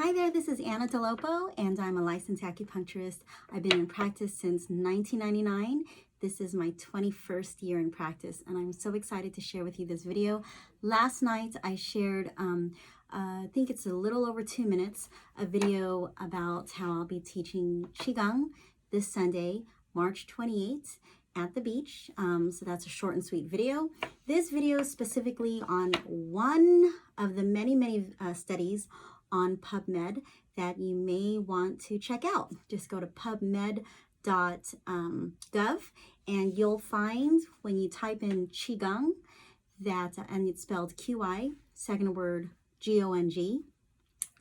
Hi there, this is Anna Dolopo, and I'm a licensed acupuncturist. I've been in practice since 1999. This is my 21st year in practice, and I'm so excited to share with you this video. Last night, I shared, I think it's a little over 2 minutes, a video about how I'll be teaching Qigong this Sunday, March 28th, at the beach. So that's a short and sweet video. This video is specifically on one of the many studies on PubMed that you may want to check out. Just go to pubmed.gov and you'll find, when you type in Qigong, that, and it's spelled QI, second word GONG,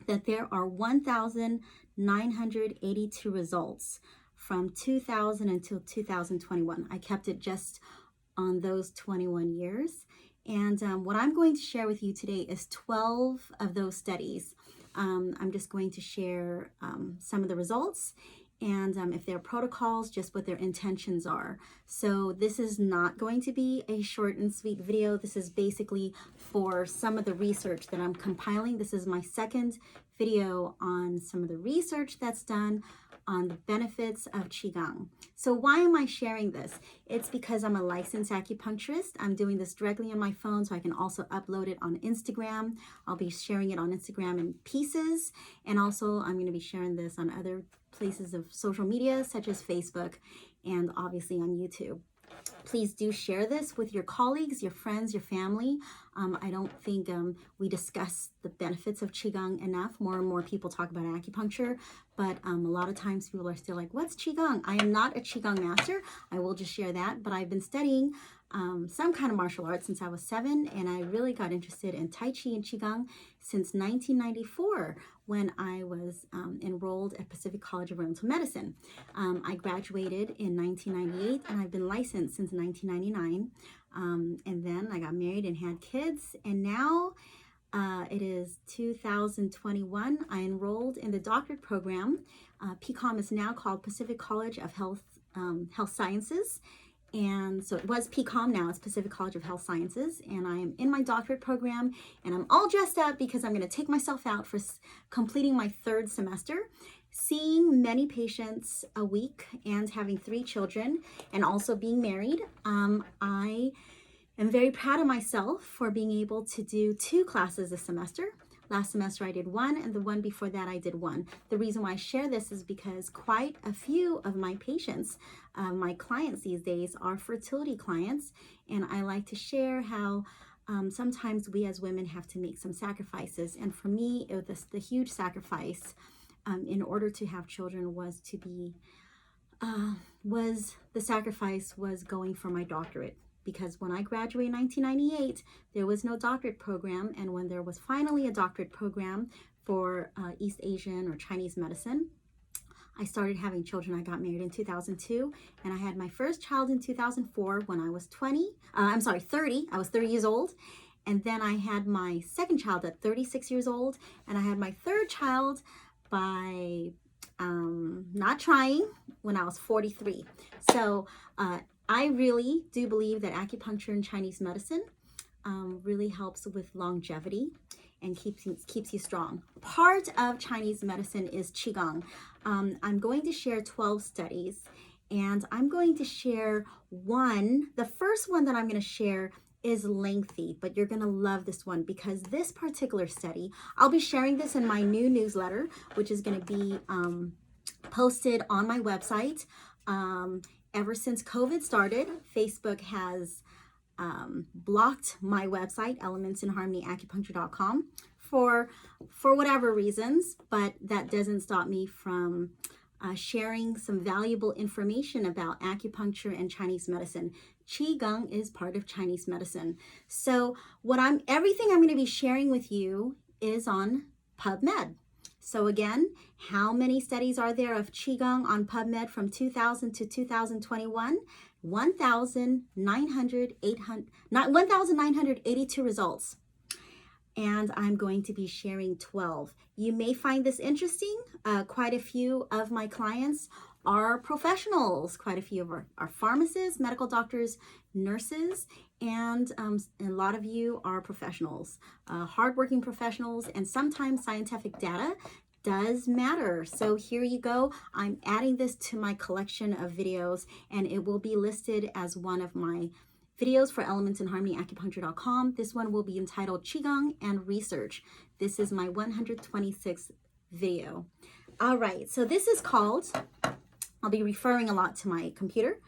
that there are 1,982 results from 2000 until 2021. I kept it just on those 21 years. And what I'm going to share with you today is 12 of those studies. I'm just going to share some of the results and if there are protocols, just what their intentions are. So this is not going to be a short and sweet video. This is basically for some of the research that I'm compiling. This is my second video on some of the research that's done on the benefits of Qigong. So why am I sharing this? It's because I'm a licensed acupuncturist. I'm doing this directly on my phone, so I can also upload it on Instagram. I'll be sharing it on Instagram in pieces, and also I'm going to be sharing this on other places of social media, such as Facebook, and obviously on YouTube. Please do share this with your colleagues, your friends, your family. I don't think we discuss the benefits of Qigong enough. More and more people talk about acupuncture, but a lot of times people are still like, what's Qigong? I am not a Qigong master. I will just share that, but I've been studying some kind of martial arts since I was 7, and I really got interested in Tai Chi and Qigong since 1994 when I was enrolled at Pacific College of Oriental Medicine. I graduated in 1998, and I've been licensed since 1999. And then I got married and had kids, and now it is 2021. I enrolled in the doctorate program. PCOM is now called Pacific College of Health Sciences. And so it was PCOM, now it's Pacific College of Health Sciences, and I am in my doctorate program, and I'm all dressed up because I'm going to take myself out for completing my 3rd semester, seeing many patients a week and having 3 children and also being married. I am very proud of myself for being able to do 2 classes this semester. Last semester I did 1, and the one before that I did 1. The reason why I share this is because quite a few of my patients, my clients these days, are fertility clients, and I like to share how sometimes we as women have to make some sacrifices. And for me, the huge sacrifice in order to have children was going for my doctorate. Because when I graduated in 1998, there was no doctorate program, and when there was finally a doctorate program for East Asian or Chinese medicine, I started having children. I got married in 2002, and I had my first child in 2004 when I was 30. I was 30 years old, and then I had my second child at 36 years old, and I had my 3rd child by not trying when I was 43. So I really do believe that acupuncture and Chinese medicine really helps with longevity and keeps you strong. Part of Chinese medicine is Qigong. I'm going to share 12 studies, and I'm going to share one. The first one that I'm going to share is lengthy, but you're going to love this one because this particular study, I'll be sharing this in my new newsletter, which is going to be posted on my website. Ever since COVID started, Facebook has blocked my website, elementsinharmonyacupuncture.com, for whatever reasons, but that doesn't stop me from sharing some valuable information about acupuncture and Chinese medicine. Qigong is part of Chinese medicine. So everything I'm going to be sharing with you is on PubMed. So again, how many studies are there of Qigong on PubMed from 2000 to 2021? 1,982 results. And I'm going to be sharing 12. You may find this interesting. Quite a few of my clients are professionals. Quite a few of our pharmacists, medical doctors, nurses, and a lot of you are professionals, hardworking professionals, and sometimes scientific data does matter. So here you go. I'm adding this to my collection of videos, and it will be listed as one of my videos for Elements in Harmony Acupuncture.com. This one will be entitled Qigong and Research. This is my 126th video. All right, so this is called, I'll be referring a lot to my computer,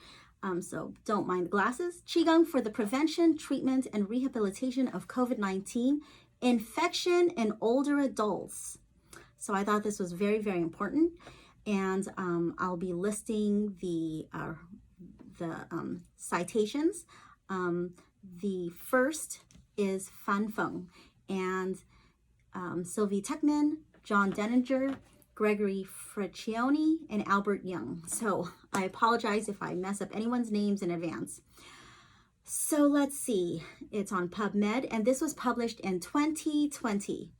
so don't mind the glasses. Qigong for the prevention, treatment, and rehabilitation of COVID-19 infection in older adults. So I thought this was very, very important, and I'll be listing the citations. The first is Fan Feng, and Sylvie Tuckman, John Denninger, Gregory Fraccioni, and Albert Young. So I apologize if I mess up anyone's names in advance. So let's see, it's on PubMed, and this was published in 2020.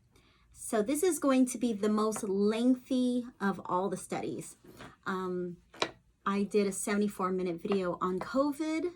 So this is going to be the most lengthy of all the studies. I did a 74-minute video on COVID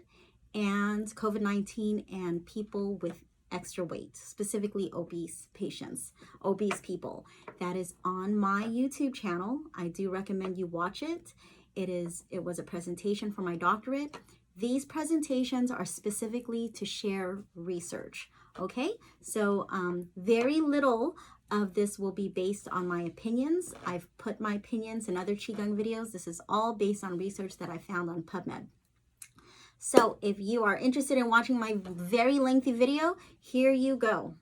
and COVID-19 and people with extra weight, specifically obese patients, obese people. That is on my YouTube channel. I do recommend you watch it. It was a presentation for my doctorate. These presentations are specifically to share research. Okay, so very little of this will be based on my opinions. I've put my opinions in other Qigong videos. This is all based on research that I found on PubMed. So if you are interested in watching my very lengthy video, here you go.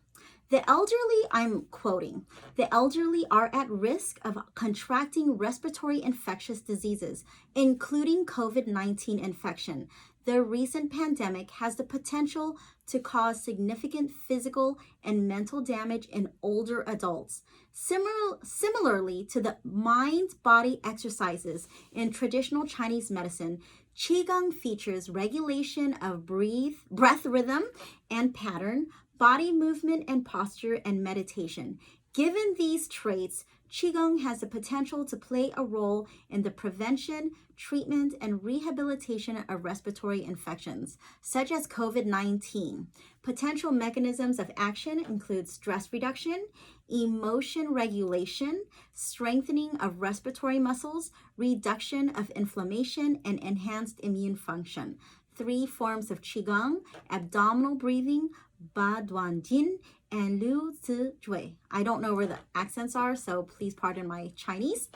The elderly, I'm quoting, the elderly are at risk of contracting respiratory infectious diseases, including COVID-19 infection. The recent pandemic has the potential to cause significant physical and mental damage in older adults. Similarly to the mind-body exercises in traditional Chinese medicine, Qigong features regulation of breath rhythm and pattern, body movement and posture, and meditation. Given these traits, Qigong has the potential to play a role in the prevention, treatment, and rehabilitation of respiratory infections, such as COVID-19. Potential mechanisms of action include stress reduction, emotion regulation, strengthening of respiratory muscles, reduction of inflammation, and enhanced immune function. 3 forms of Qigong: abdominal breathing, Ba Duan Jin, and Lu Zi Jui. I don't know where the accents are, so please pardon my Chinese.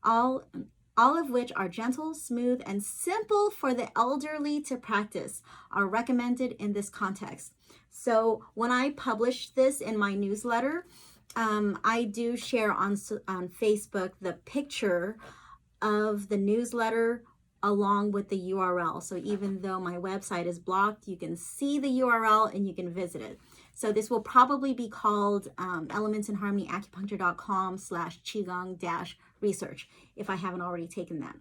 All of which are gentle, smooth, and simple for the elderly to practice, are recommended in this context. So when I publish this in my newsletter, I do share on Facebook the picture of the newsletter along with the URL. So even though my website is blocked, you can see the URL and you can visit it. So this will probably be called Elements in Harmony Acupuncture.com/Qigong-research if I haven't already taken that.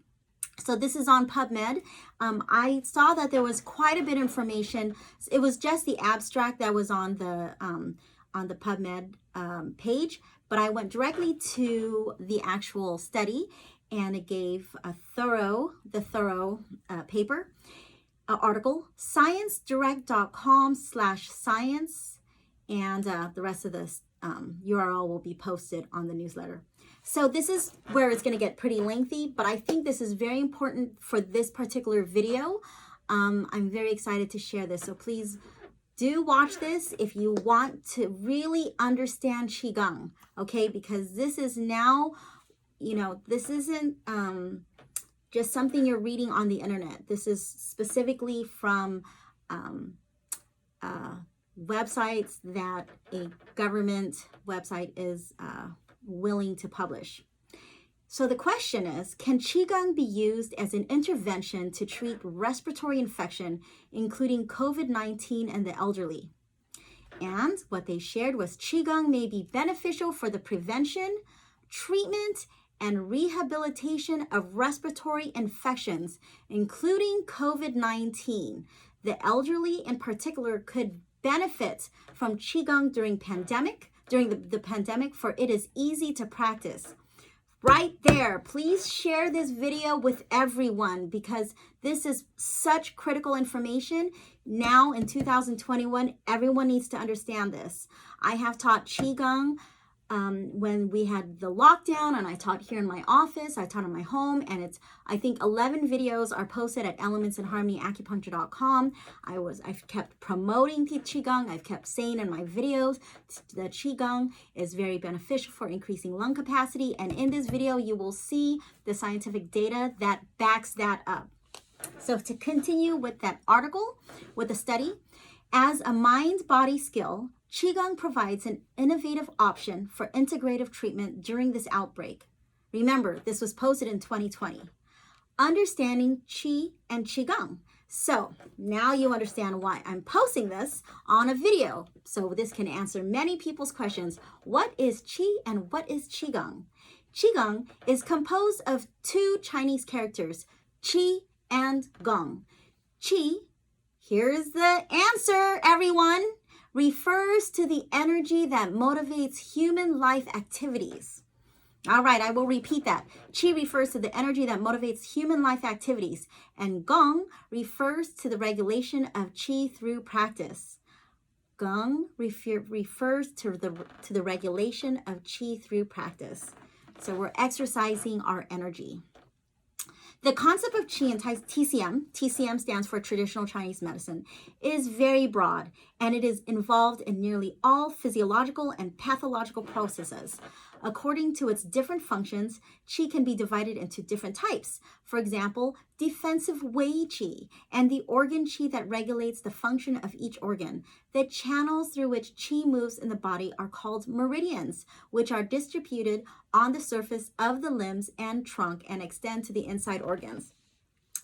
So this is on PubMed. I saw that there was quite a bit of information. It was just the abstract that was on the PubMed page, but I went directly to the actual study, and it gave the thorough paper article, sciencedirect.com/science, and the rest of this URL will be posted on the newsletter. So this is where it's going to get pretty lengthy, but I think this is very important for this particular video. I'm very excited to share this, so please do watch this if you want to really understand Qigong, okay? Because this is now, this isn't just something you're reading on the internet. This is specifically from websites that a government website is willing to publish. So the question is, can Qigong be used as an intervention to treat respiratory infection, including COVID-19 and the elderly? And what they shared was Qigong may be beneficial for the prevention, treatment, and rehabilitation of respiratory infections, including COVID-19. The elderly in particular could benefit from Qigong during the pandemic, for it is easy to practice. Right there, please share this video with everyone, because this is such critical information. Now in 2021, everyone needs to understand this. I have taught Qigong when we had the lockdown, and I taught here in my office, I taught in my home, and it's, I think 11 videos are posted at elementsinharmonyacupuncture.com. I've kept promoting the Qigong. I've kept saying in my videos that Qigong is very beneficial for increasing lung capacity. And in this video, you will see the scientific data that backs that up. So to continue with that article, with the study, as a mind-body skill, Qigong provides an innovative option for integrative treatment during this outbreak. Remember, this was posted in 2020. Understanding Chi and Qigong. So now you understand why I'm posting this on a video. So this can answer many people's questions. What is Qi and what is Qigong? Qigong is composed of two Chinese characters, Qi and Gong. Qi, here's the answer, everyone, refers to the energy that motivates human life activities. All right, I will repeat that. Qi refers to the energy that motivates human life activities, and Gong refers to the regulation of Qi through practice. Gong refers to the regulation of Qi through practice. So we're exercising our energy. The concept of Qi and TCM stands for Traditional Chinese Medicine, is very broad, and it is involved in nearly all physiological and pathological processes. According to its different functions, Qi can be divided into different types. For example, defensive Wei Qi and the organ Qi that regulates the function of each organ. The channels through which Qi moves in the body are called meridians, which are distributed on the surface of the limbs and trunk and extend to the inside organs.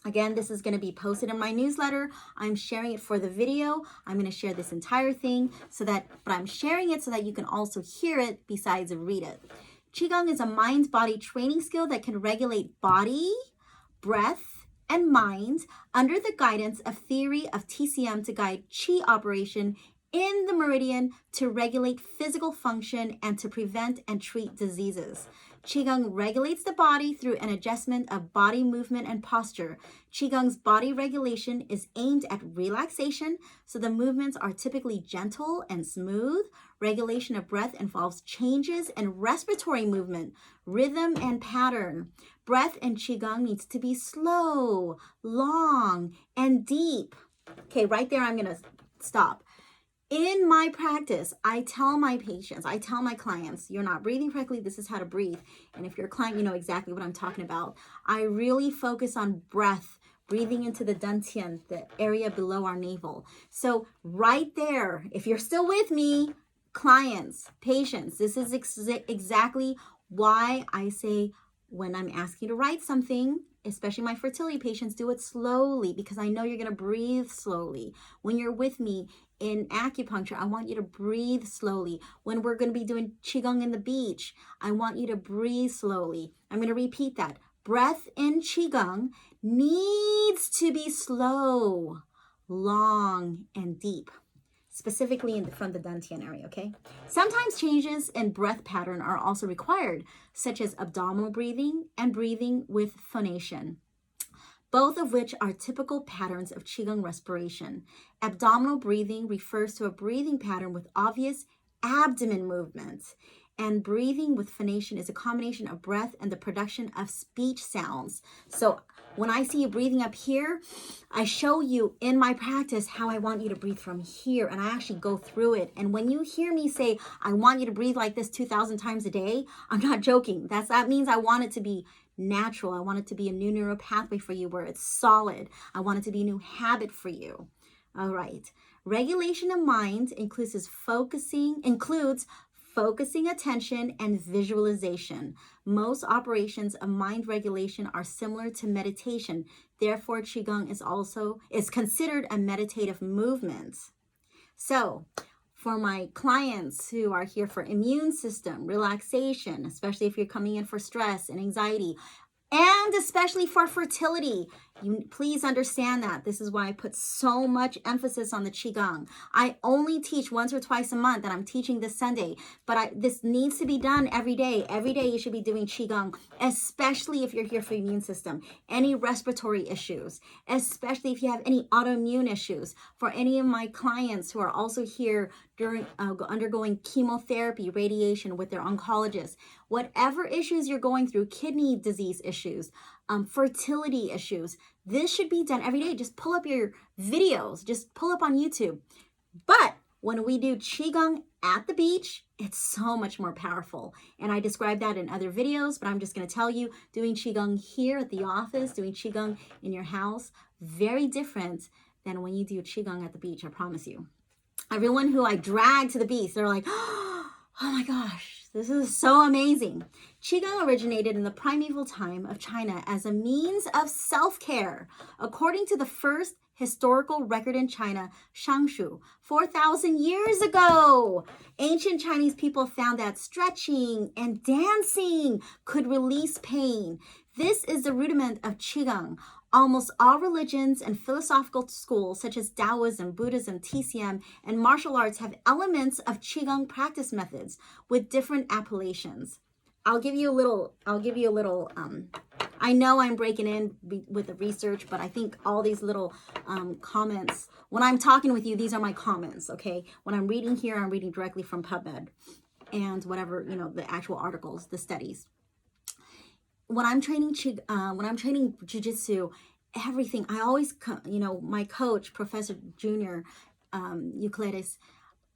Again, this is going to be posted in my newsletter. I'm sharing it for the video. I'm going to share this entire thing but I'm sharing it so that you can also hear it besides read it. Qigong is a mind-body training skill that can regulate body, breath, and mind under the guidance of theory of TCM to guide Qi operation in the meridian to regulate physical function and to prevent and treat diseases. Qigong regulates the body through an adjustment of body movement and posture. Qigong's body regulation is aimed at relaxation, so the movements are typically gentle and smooth. Regulation of breath involves changes in respiratory movement, rhythm, and pattern. Breath in Qigong needs to be slow, long, and deep. Okay, right there, I'm going to stop. In my practice, I tell my patients, I tell my clients, you're not breathing correctly, this is how to breathe. And if you're a client, you know exactly what I'm talking about. I really focus on breath, breathing into the dantian, the area below our navel. So right there, if you're still with me, clients, patients, this is exactly why I say when I'm asking you to write something, especially my fertility patients, do it slowly because I know you're going to breathe slowly. When you're with me in acupuncture, I want you to breathe slowly. When we're going to be doing Qigong in the beach, I want you to breathe slowly. I'm going to repeat that. Breath in Qigong needs to be slow, long, and deep. Specifically from the dantian area, okay? Sometimes changes in breath pattern are also required, such as abdominal breathing and breathing with phonation, both of which are typical patterns of Qigong respiration. Abdominal breathing refers to a breathing pattern with obvious abdomen movements, and breathing with phonation is a combination of breath and the production of speech sounds. So when I see you breathing up here, I show you in my practice how I want you to breathe from here, and I actually go through it. And when you hear me say, I want you to breathe like this 2,000 times a day, I'm not joking. That means I want it to be natural. I want it to be a new neural pathway for you where it's solid. I want it to be a new habit for you. All right. Regulation of mind includes focusing attention and visualization. Most operations of mind regulation are similar to meditation. Therefore, Qigong is considered a meditative movement. So, for my clients who are here for immune system, relaxation, especially if you're coming in for stress and anxiety, and especially for fertility, Please understand that. This is why I put so much emphasis on the Qigong. I only teach once or twice a month, and I'm teaching this Sunday, but this needs to be done every day. Every day you should be doing Qigong, especially if you're here for immune system, any respiratory issues, especially if you have any autoimmune issues. For any of my clients who are also here during undergoing chemotherapy, radiation with their oncologist, whatever issues you're going through, kidney disease issues, fertility issues, this should be done every day. Just pull up your videos, just pull up on YouTube. But when we do Qigong at the beach, it's so much more powerful. And I described that in other videos, but I'm just going to tell you, doing Qigong here at the office, doing Qigong in your house, very different than when you do Qigong at the beach, I promise you. Everyone who I drag to the beach, they're like, oh my gosh, this is so amazing. Qigong originated in the primeval time of China as a means of self-care. According to the first historical record in China, Shangshu, 4,000 years ago, ancient Chinese people found that stretching and dancing could release pain. This is the rudiment of Qigong. Almost all religions and philosophical schools, such as Taoism, Buddhism, TCM, and martial arts, have elements of Qigong practice methods with different appellations. I'll give you a little, I know I'm breaking in with the research, but I think all these little comments, when I'm talking with you, these are my comments, okay? When I'm reading here, I'm reading directly from PubMed and whatever, the actual articles, the studies. When I'm training jiu-jitsu, everything, I always, my coach, Professor Junior Euclides,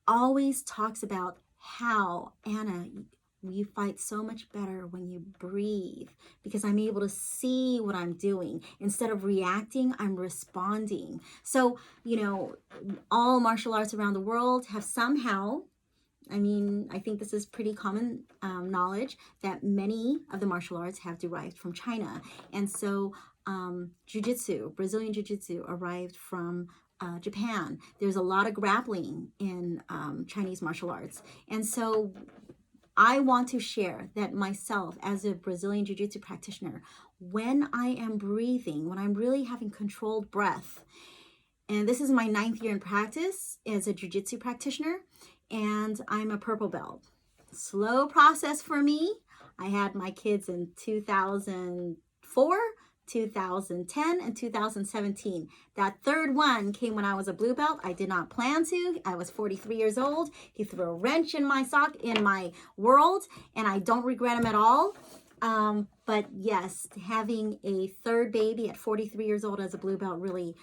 always talks about how, Anna, you fight so much better when you breathe, because I'm able to see what I'm doing. Instead of reacting, I'm responding. So, all martial arts around the world have somehow, I think this is pretty common knowledge that many of the martial arts have derived from China. And so jiu-jitsu, Brazilian jiu-jitsu arrived from Japan. There's a lot of grappling in Chinese martial arts. And so I want to share that myself as a Brazilian jiu-jitsu practitioner, when I am breathing, when I'm really having controlled breath, and this is my 9th year in practice as a jiu-jitsu practitioner, and I'm a purple belt. Slow process for me. I had my kids in 2004, 2010, and 2017. That third one came when I was a blue belt. I did not plan to. I was 43 years old. He threw a wrench in my world, and I don't regret him at all. But yes, having a third baby at 43 years old as a blue belt really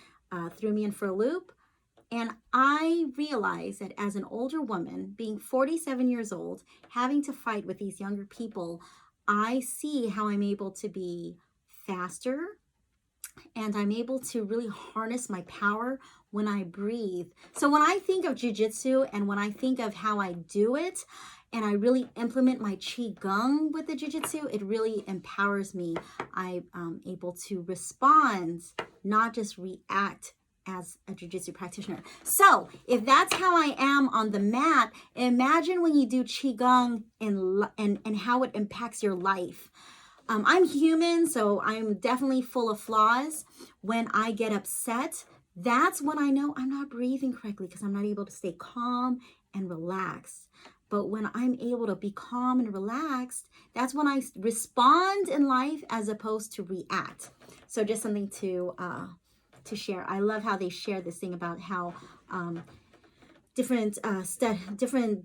threw me in for a loop. And I realized that as an older woman, being 47 years old, having to fight with these younger people, I see how I'm able to be faster, and I'm able to really harness my power when I breathe. So when I think of jiu-jitsu and when I think of how I do it, and I really implement my Qigong with the jiu-jitsu, it really empowers me. I'm able to respond, not just react as a jiu-jitsu practitioner. So if that's how I am on the mat, imagine when you do Qigong and how it impacts your life. I'm human, so I'm definitely full of flaws. When I get upset, that's when I know I'm not breathing correctly, because I'm not able to stay calm and relaxed. But when I'm able to be calm and relaxed, that's when I respond in life as opposed to react. So just something to share. I love how they share this thing about how different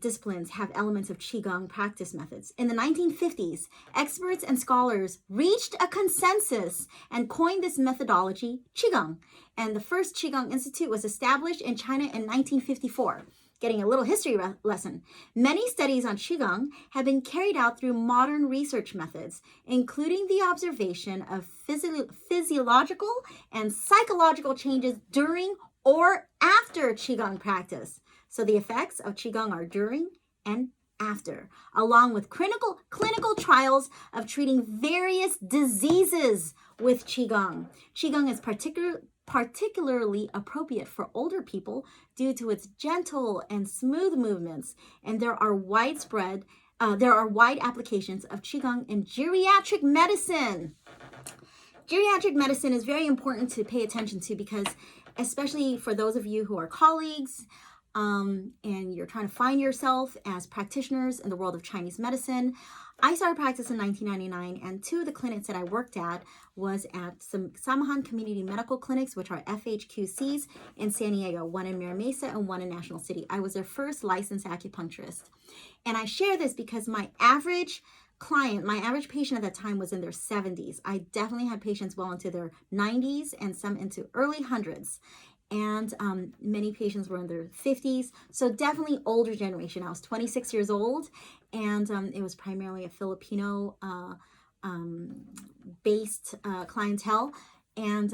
disciplines have elements of Qigong practice methods. In the 1950s, experts and scholars reached a consensus and coined this methodology Qigong. And the first Qigong Institute was established in China in 1954. Getting a little history lesson. Many studies on Qigong have been carried out through modern research methods, including the observation of physiological and psychological changes during or after Qigong practice. So the effects of Qigong are during and after, along with clinical trials of treating various diseases with Qigong. Qigong is particularly appropriate for older people due to its gentle and smooth movements, and there are wide applications of Qigong in geriatric medicine. Geriatric medicine is very important to pay attention to because especially for those of you who are colleagues and you're trying to find yourself as practitioners in the world of Chinese medicine. I started practice in 1999, and two of the clinics that I worked at was at some Samahan Community Medical Clinics, which are FHQCs in San Diego, one in Mira Mesa and one in National City. I was their first licensed acupuncturist. And I share this because my average client, my average patient at that time was in their 70s. I definitely had patients well into their 90s and some into early hundreds. And many patients were in their 50s. So definitely older generation. I was 26 years old, and it was primarily a Filipino based clientele, and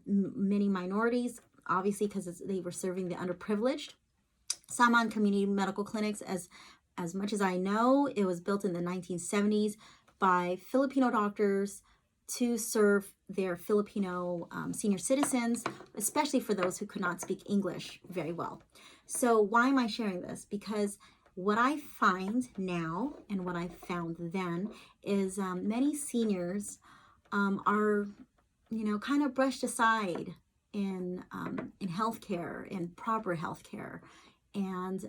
many minorities, obviously because they were serving the underprivileged. Saman Community Medical Clinics, as much as I know, it was built in the 1970s by Filipino doctors to serve their Filipino senior citizens, especially for those who could not speak English very well. So why am I sharing this? Because what I find now and what I found then is many seniors are, kind of brushed aside in healthcare, in proper healthcare, and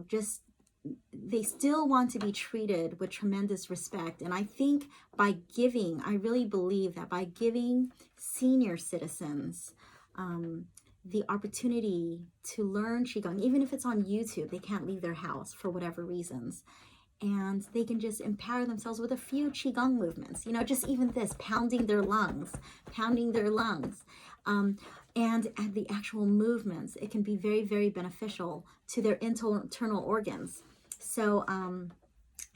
just they still want to be treated with tremendous respect. And I think I really believe that by giving senior citizens the opportunity to learn Qigong, even if it's on YouTube, they can't leave their house for whatever reasons, and they can just empower themselves with a few Qigong movements, just even this, pounding their lungs, and at the actual movements, it can be very, very beneficial to their internal organs. So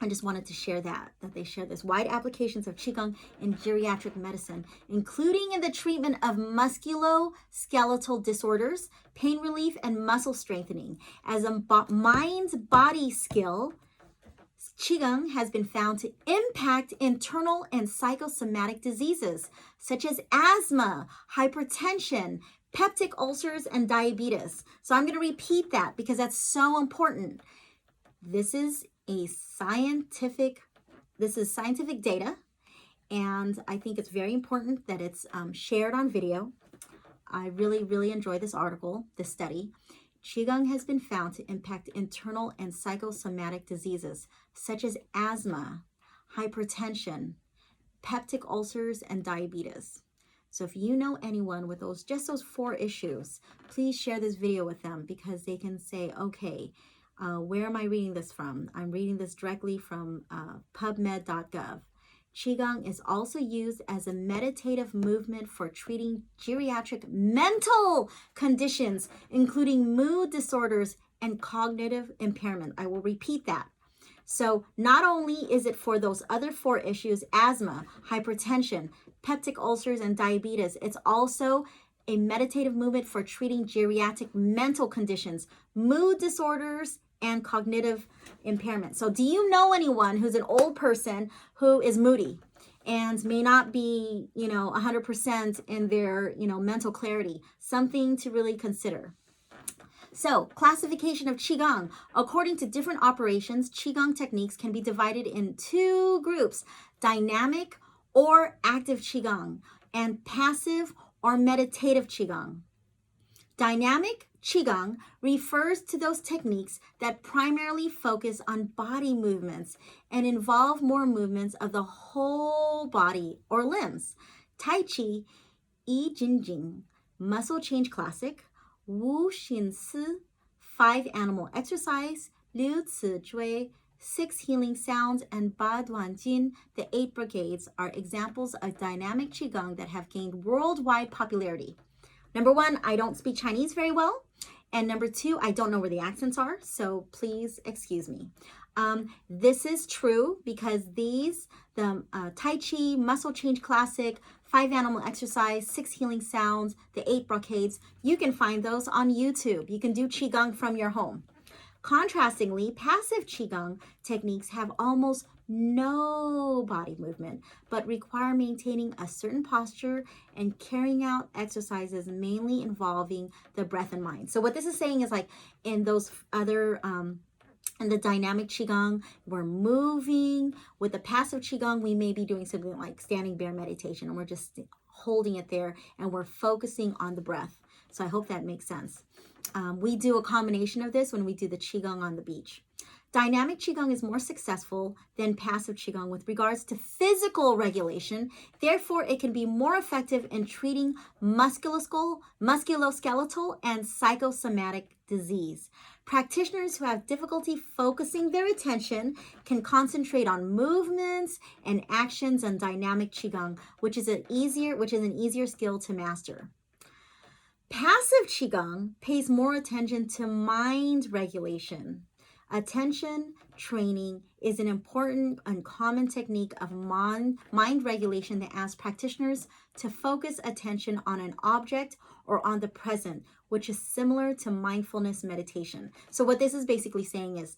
I just wanted to share that they share this wide applications of Qigong in geriatric medicine, including in the treatment of musculoskeletal disorders, pain relief, and muscle strengthening. As a mind-body skill, Qigong has been found to impact internal and psychosomatic diseases such as asthma, hypertension, peptic ulcers, and diabetes. So I'm going to repeat that because that's so important. This is scientific data, and I think it's very important that it's shared on video. I really, really enjoy this article, this study. Qigong has been found to impact internal and psychosomatic diseases such as asthma, hypertension, peptic ulcers, and diabetes. So if you know anyone with those 4 issues, please share this video with them because they can say, okay, where am I reading this from? I'm reading this directly from pubmed.gov. Qigong is also used as a meditative movement for treating geriatric mental conditions, including mood disorders and cognitive impairment. I will repeat that. So not only is it for those other 4 issues, asthma, hypertension, peptic ulcers, and diabetes, it's also a meditative movement for treating geriatric mental conditions, mood disorders, and cognitive impairment. So do you know anyone who's an old person who is moody and may not be, 100% in their, mental clarity? Something to really consider. So, classification of Qigong. According to different operations, Qigong techniques can be divided in 2 groups: dynamic or active Qigong and passive or meditative Qigong. Dynamic Qigong refers to those techniques that primarily focus on body movements and involve more movements of the whole body or limbs. Tai Chi, Yi Jin Jing, Muscle Change Classic, Wu Xin Si, 5 Animal Exercise, Liu Ci Zhui, 6 Healing Sounds, and Ba Duan Jin, the 8 Brigades, are examples of dynamic Qigong that have gained worldwide popularity. Number 1, I don't speak Chinese very well. And number 2, I don't know where the accents are, so please excuse me. This is true because the Tai Chi, Muscle Change Classic, 5 Animal Exercise, 6 Healing Sounds, the 8 Brocades, you can find those on YouTube. You can do Qigong from your home. Contrastingly, passive Qigong techniques have almost no body movement, but require maintaining a certain posture and carrying out exercises mainly involving the breath and mind. So what this is saying is, like, in those other In the dynamic Qigong, we're moving. With the passive Qigong, we may be doing something like standing bear meditation, and we're just holding it there, and we're focusing on the breath. So I hope that makes sense. We do a combination of this when we do the Qigong on the beach. Dynamic Qigong is more successful than passive Qigong with regards to physical regulation. Therefore, it can be more effective in treating musculoskeletal and psychosomatic disease. Practitioners who have difficulty focusing their attention can concentrate on movements and actions on dynamic Qigong, which is an easier skill to master. Passive Qigong pays more attention to mind regulation. Attention training is an important and common technique of mind regulation that asks practitioners to focus attention on an object or on the present, which is similar to mindfulness meditation. So what this is basically saying is,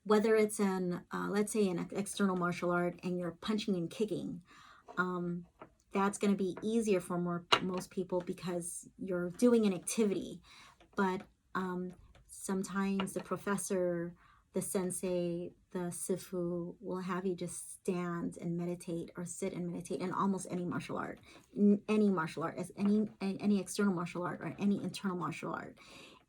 whether it's let's say an external martial art and you're punching and kicking, that's going to be easier for most people because you're doing an activity. But sometimes the professor, the sensei, the sifu will have you just stand and meditate or sit and meditate in almost any martial art, as any external martial art or any internal martial art.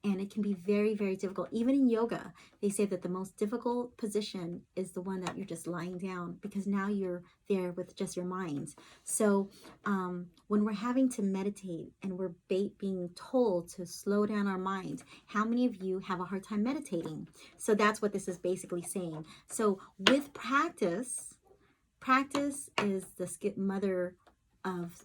And it can be very, very difficult. Even in yoga, they say that the most difficult position is the one that you're just lying down, because now you're there with just your mind. So when we're having to meditate and we're being told to slow down our mind, how many of you have a hard time meditating? So that's what this is basically saying. So with practice is the mother of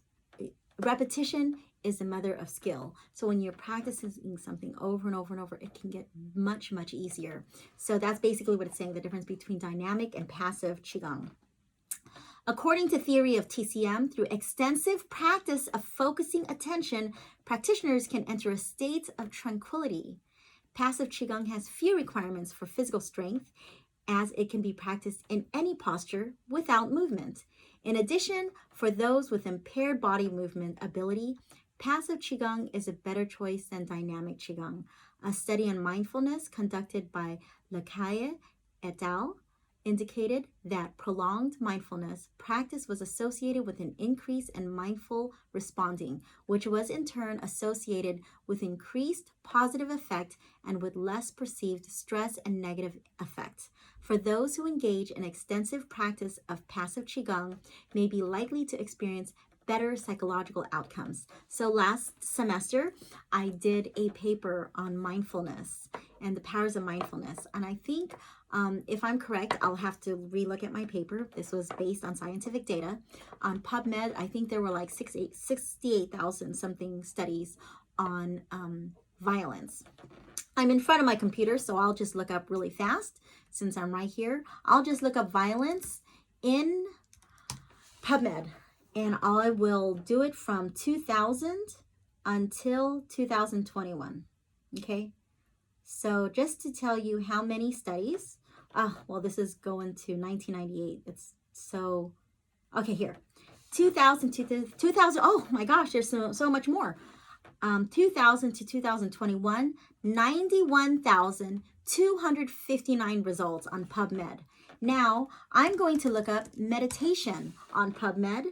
repetition, is the mother of skill. So when you're practicing something over and over and over, it can get much, much easier. So that's basically what it's saying, the difference between dynamic and passive Qigong. According to theory of TCM, through extensive practice of focusing attention, practitioners can enter a state of tranquility. Passive Qigong has few requirements for physical strength, as it can be practiced in any posture without movement. In addition, for those with impaired body movement ability, passive Qigong is a better choice than dynamic Qigong. A study on mindfulness conducted by L.Ac et al. Indicated that prolonged mindfulness practice was associated with an increase in mindful responding, which was in turn associated with increased positive effect and with less perceived stress and negative effects. For those who engage in extensive practice of passive Qigong may be likely to experience better psychological outcomes. So last semester, I did a paper on mindfulness and the powers of mindfulness. And I think, if I'm correct, I'll have to relook at my paper. This was based on scientific data. On PubMed, I think there were like 68,000 something studies on violence. I'm in front of my computer, so I'll just look up really fast since I'm right here. I'll just look up violence in PubMed. And I will do it from 2000 until 2021, okay? So just to tell you how many studies, well, this is going to 1998. It's so, okay, here. 2000, oh my gosh, there's so much more. 2000 to 2021, 91,259 results on PubMed. Now, I'm going to look up meditation on PubMed,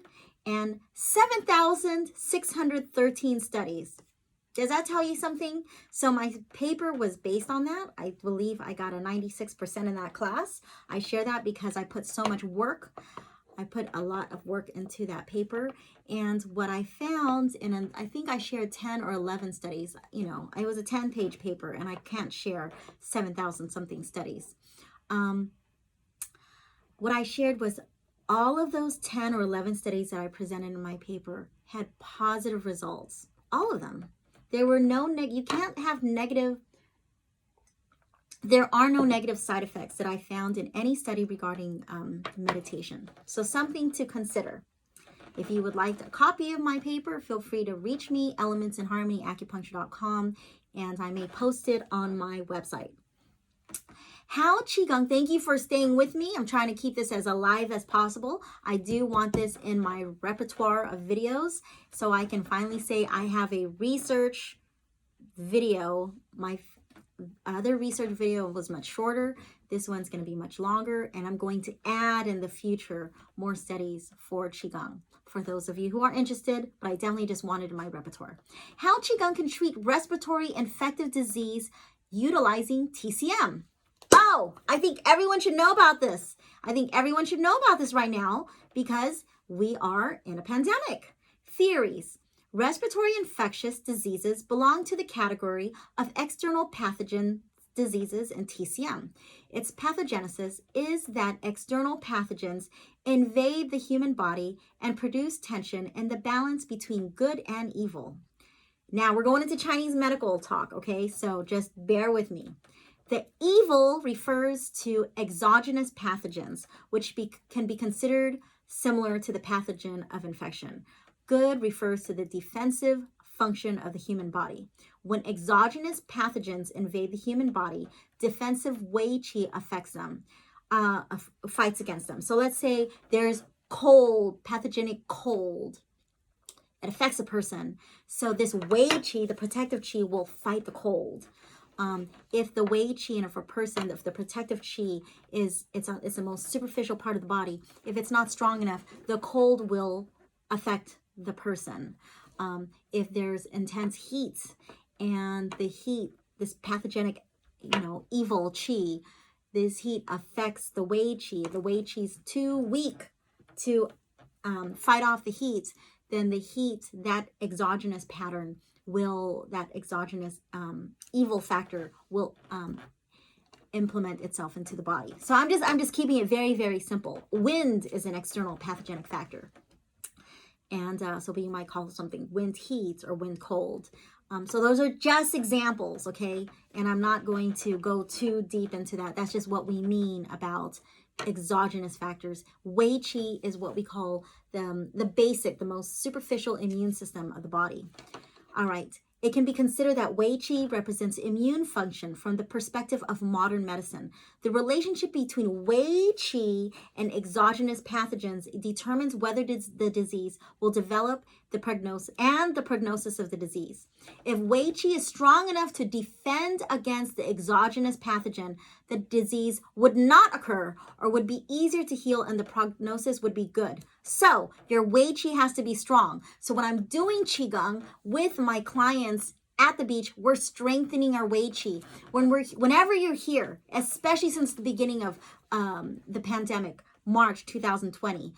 and 7,613 studies. Does that tell you something? So my paper was based on that. I believe I got a 96% in that class. I share that because I put so much work. I put a lot of work into that paper. And what I found, and I think I shared 10 or 11 studies. It was a 10-page paper, and I can't share 7,000 something studies. What I shared was all of those 10 or 11 studies that I presented in my paper had positive results. All of them. There were you can't have negative, there are no negative side effects that I found in any study regarding meditation. So something to consider. If you would like a copy of my paper, feel free to reach me, elementsinharmonyacupuncture.com, and I may post it on my website. How Qigong, thank you for staying with me. I'm trying to keep this as alive as possible. I do want this in my repertoire of videos so I can finally say I have a research video. other research video was much shorter. This one's going to be much longer, and I'm going to add in the future more studies for Qigong for those of you who are interested, but I definitely just wanted in my repertoire. How Qigong can treat respiratory infective disease utilizing TCM. Oh, I think everyone should know about this. I think everyone should know about this right now because we are in a pandemic. Theories. Respiratory infectious diseases belong to the category of external pathogen diseases in TCM. Its pathogenesis is that external pathogens invade the human body and produce tension in the balance between good and evil. Now we're going into Chinese medical talk, okay? So just bear with me. The evil refers to exogenous pathogens, which can be considered similar to the pathogen of infection. Good refers to the defensive function of the human body. When exogenous pathogens invade the human body, defensive Wei Qi affects them, fights against them. So let's say there's cold, pathogenic cold. It affects a person. So this Wei Qi, the protective Qi, will fight the cold. If the Wei Qi, and if a person, if the protective Qi it's the most superficial part of the body, if it's not strong enough, the cold will affect the person. If there's intense heat and the heat, this pathogenic, evil Qi, this heat affects the Wei Qi. The Wei Qi's too weak to fight off the heat, then the heat, that exogenous pattern that exogenous evil factor will implement itself into the body. So I'm just keeping it very, very simple. Wind is an external pathogenic factor. And so you might call something wind heat or wind cold. So those are just examples, okay? And I'm not going to go too deep into that. That's just what we mean about exogenous factors. Wei Qi is what we call the basic, the most superficial immune system of the body. All right. It can be considered that Wei Qi represents immune function from the perspective of modern medicine. The relationship between Wei Qi and exogenous pathogens determines whether the disease will develop the prognosis of the disease. If Wei Qi is strong enough to defend against the exogenous pathogen, the disease would not occur or would be easier to heal and the prognosis would be good. So your Wei Qi has to be strong. So when I'm doing Qigong with my clients at the beach, we're strengthening our Wei Qi. Whenever you're here, especially since the beginning of the pandemic, March 2020,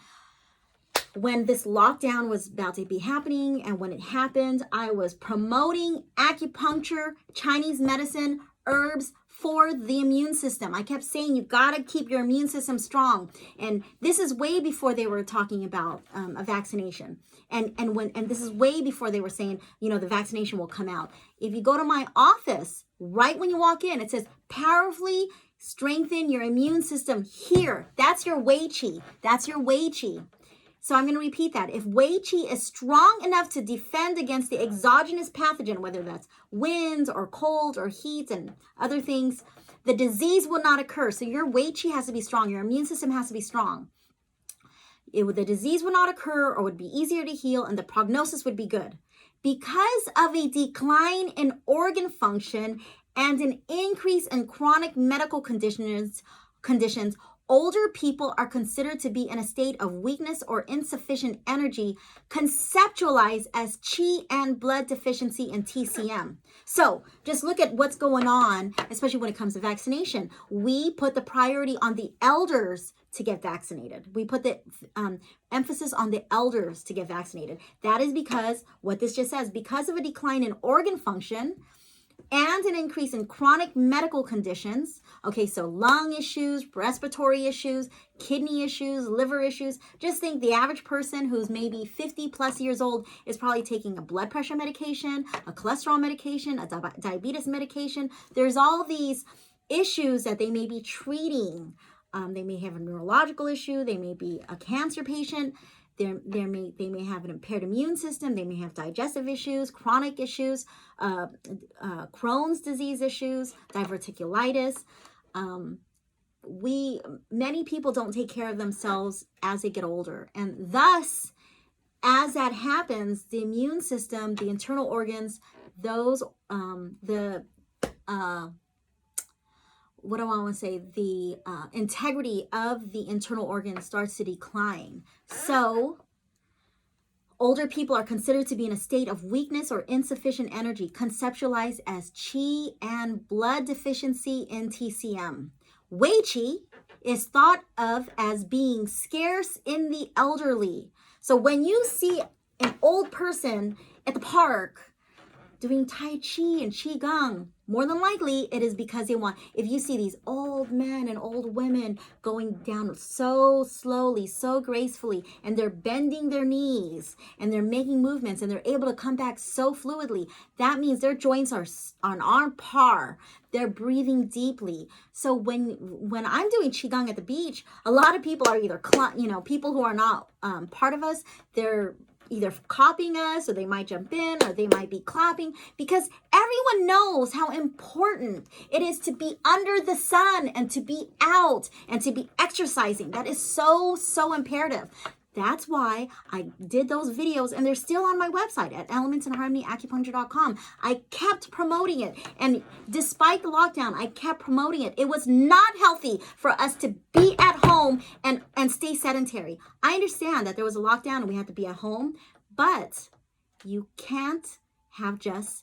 when this lockdown was about to be happening and when it happened, I was promoting acupuncture, Chinese medicine, herbs for the immune system. I kept saying you gotta keep your immune system strong. And this is way before they were talking about a vaccination. And this is way before they were saying, the vaccination will come out. If you go to my office, right when you walk in, it says powerfully strengthen your immune system here. That's your Wei Qi. That's your Wei Qi. So I'm going to repeat that. If Wei Qi is strong enough to defend against the exogenous pathogen, whether that's wind or cold or heat and other things, the disease will not occur. So your Wei Qi has to be strong. Your immune system has to be strong. The disease would not occur or would be easier to heal and the prognosis would be good. Because of a decline in organ function and an increase in chronic medical conditions, older people are considered to be in a state of weakness or insufficient energy, conceptualized as Qi and blood deficiency in TCM. So just look at what's going on, especially when it comes to vaccination. We put the priority on the elders to get vaccinated. We put the emphasis on the elders to get vaccinated. That is because, what this just says, because of a decline in organ function, and an increase in chronic medical conditions. Okay, so lung issues, respiratory issues, kidney issues, liver issues. Just think the average person who's maybe 50 plus years old is probably taking a blood pressure medication, a cholesterol medication, a diabetes medication. There's all these issues that they may be treating. They may have a neurological issue. They may be a cancer patient. They may have an impaired immune system. They may have digestive issues, chronic issues, Crohn's disease issues, diverticulitis. Many people don't take care of themselves as they get older, and thus, as that happens, the immune system, the internal organs, those what do I want to say? The integrity of the internal organ starts to decline. So older people are considered to be in a state of weakness or insufficient energy, conceptualized as Qi and blood deficiency in TCM. Wei Qi is thought of as being scarce in the elderly. So when you see an old person at the park doing Tai Chi and Qigong, more than likely it is because they want, if you see these old men and old women going down so slowly, so gracefully, and they're bending their knees and they're making movements and they're able to come back so fluidly, that means their joints are on par. They're breathing deeply. So when I'm doing Qigong at the beach, a lot of people are either, people who are not part of us, they're either copying us, or they might jump in, or they might be clapping, because everyone knows how important it is to be under the sun and to be out and to be exercising. That is so, so imperative. That's why I did those videos, and they're still on my website at elementsandharmonyacupuncture.com. I kept promoting it, and despite the lockdown, I kept promoting it. It was not healthy for us to be at home and stay sedentary. I understand that there was a lockdown and we had to be at home, but you can't have just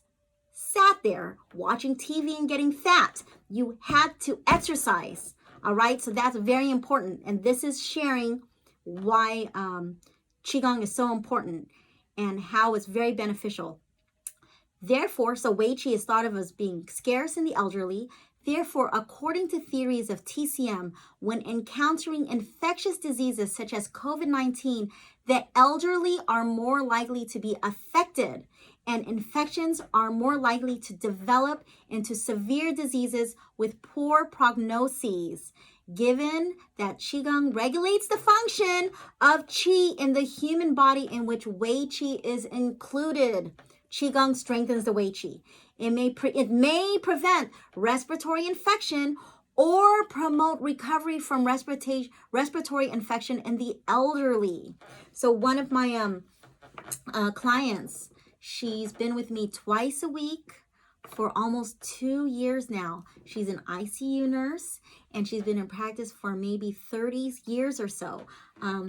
sat there watching TV and getting fat. You had to exercise, all right? So that's very important, and this is sharing why Qigong is so important and how it's very beneficial. Therefore, so Wei Qi is thought of as being scarce in the elderly. Therefore, according to theories of TCM, when encountering infectious diseases such as COVID-19, the elderly are more likely to be affected, and infections are more likely to develop into severe diseases with poor prognoses. Given that Qigong regulates the function of Qi in the human body, in which Wei Qi is included, Qigong strengthens the Wei Qi. It may prevent respiratory infection or promote recovery from respiratory infection in the elderly. So one of my clients, she's been with me twice a week for almost 2 years now. She's an ICU nurse, and she's been in practice for maybe 30 years or so.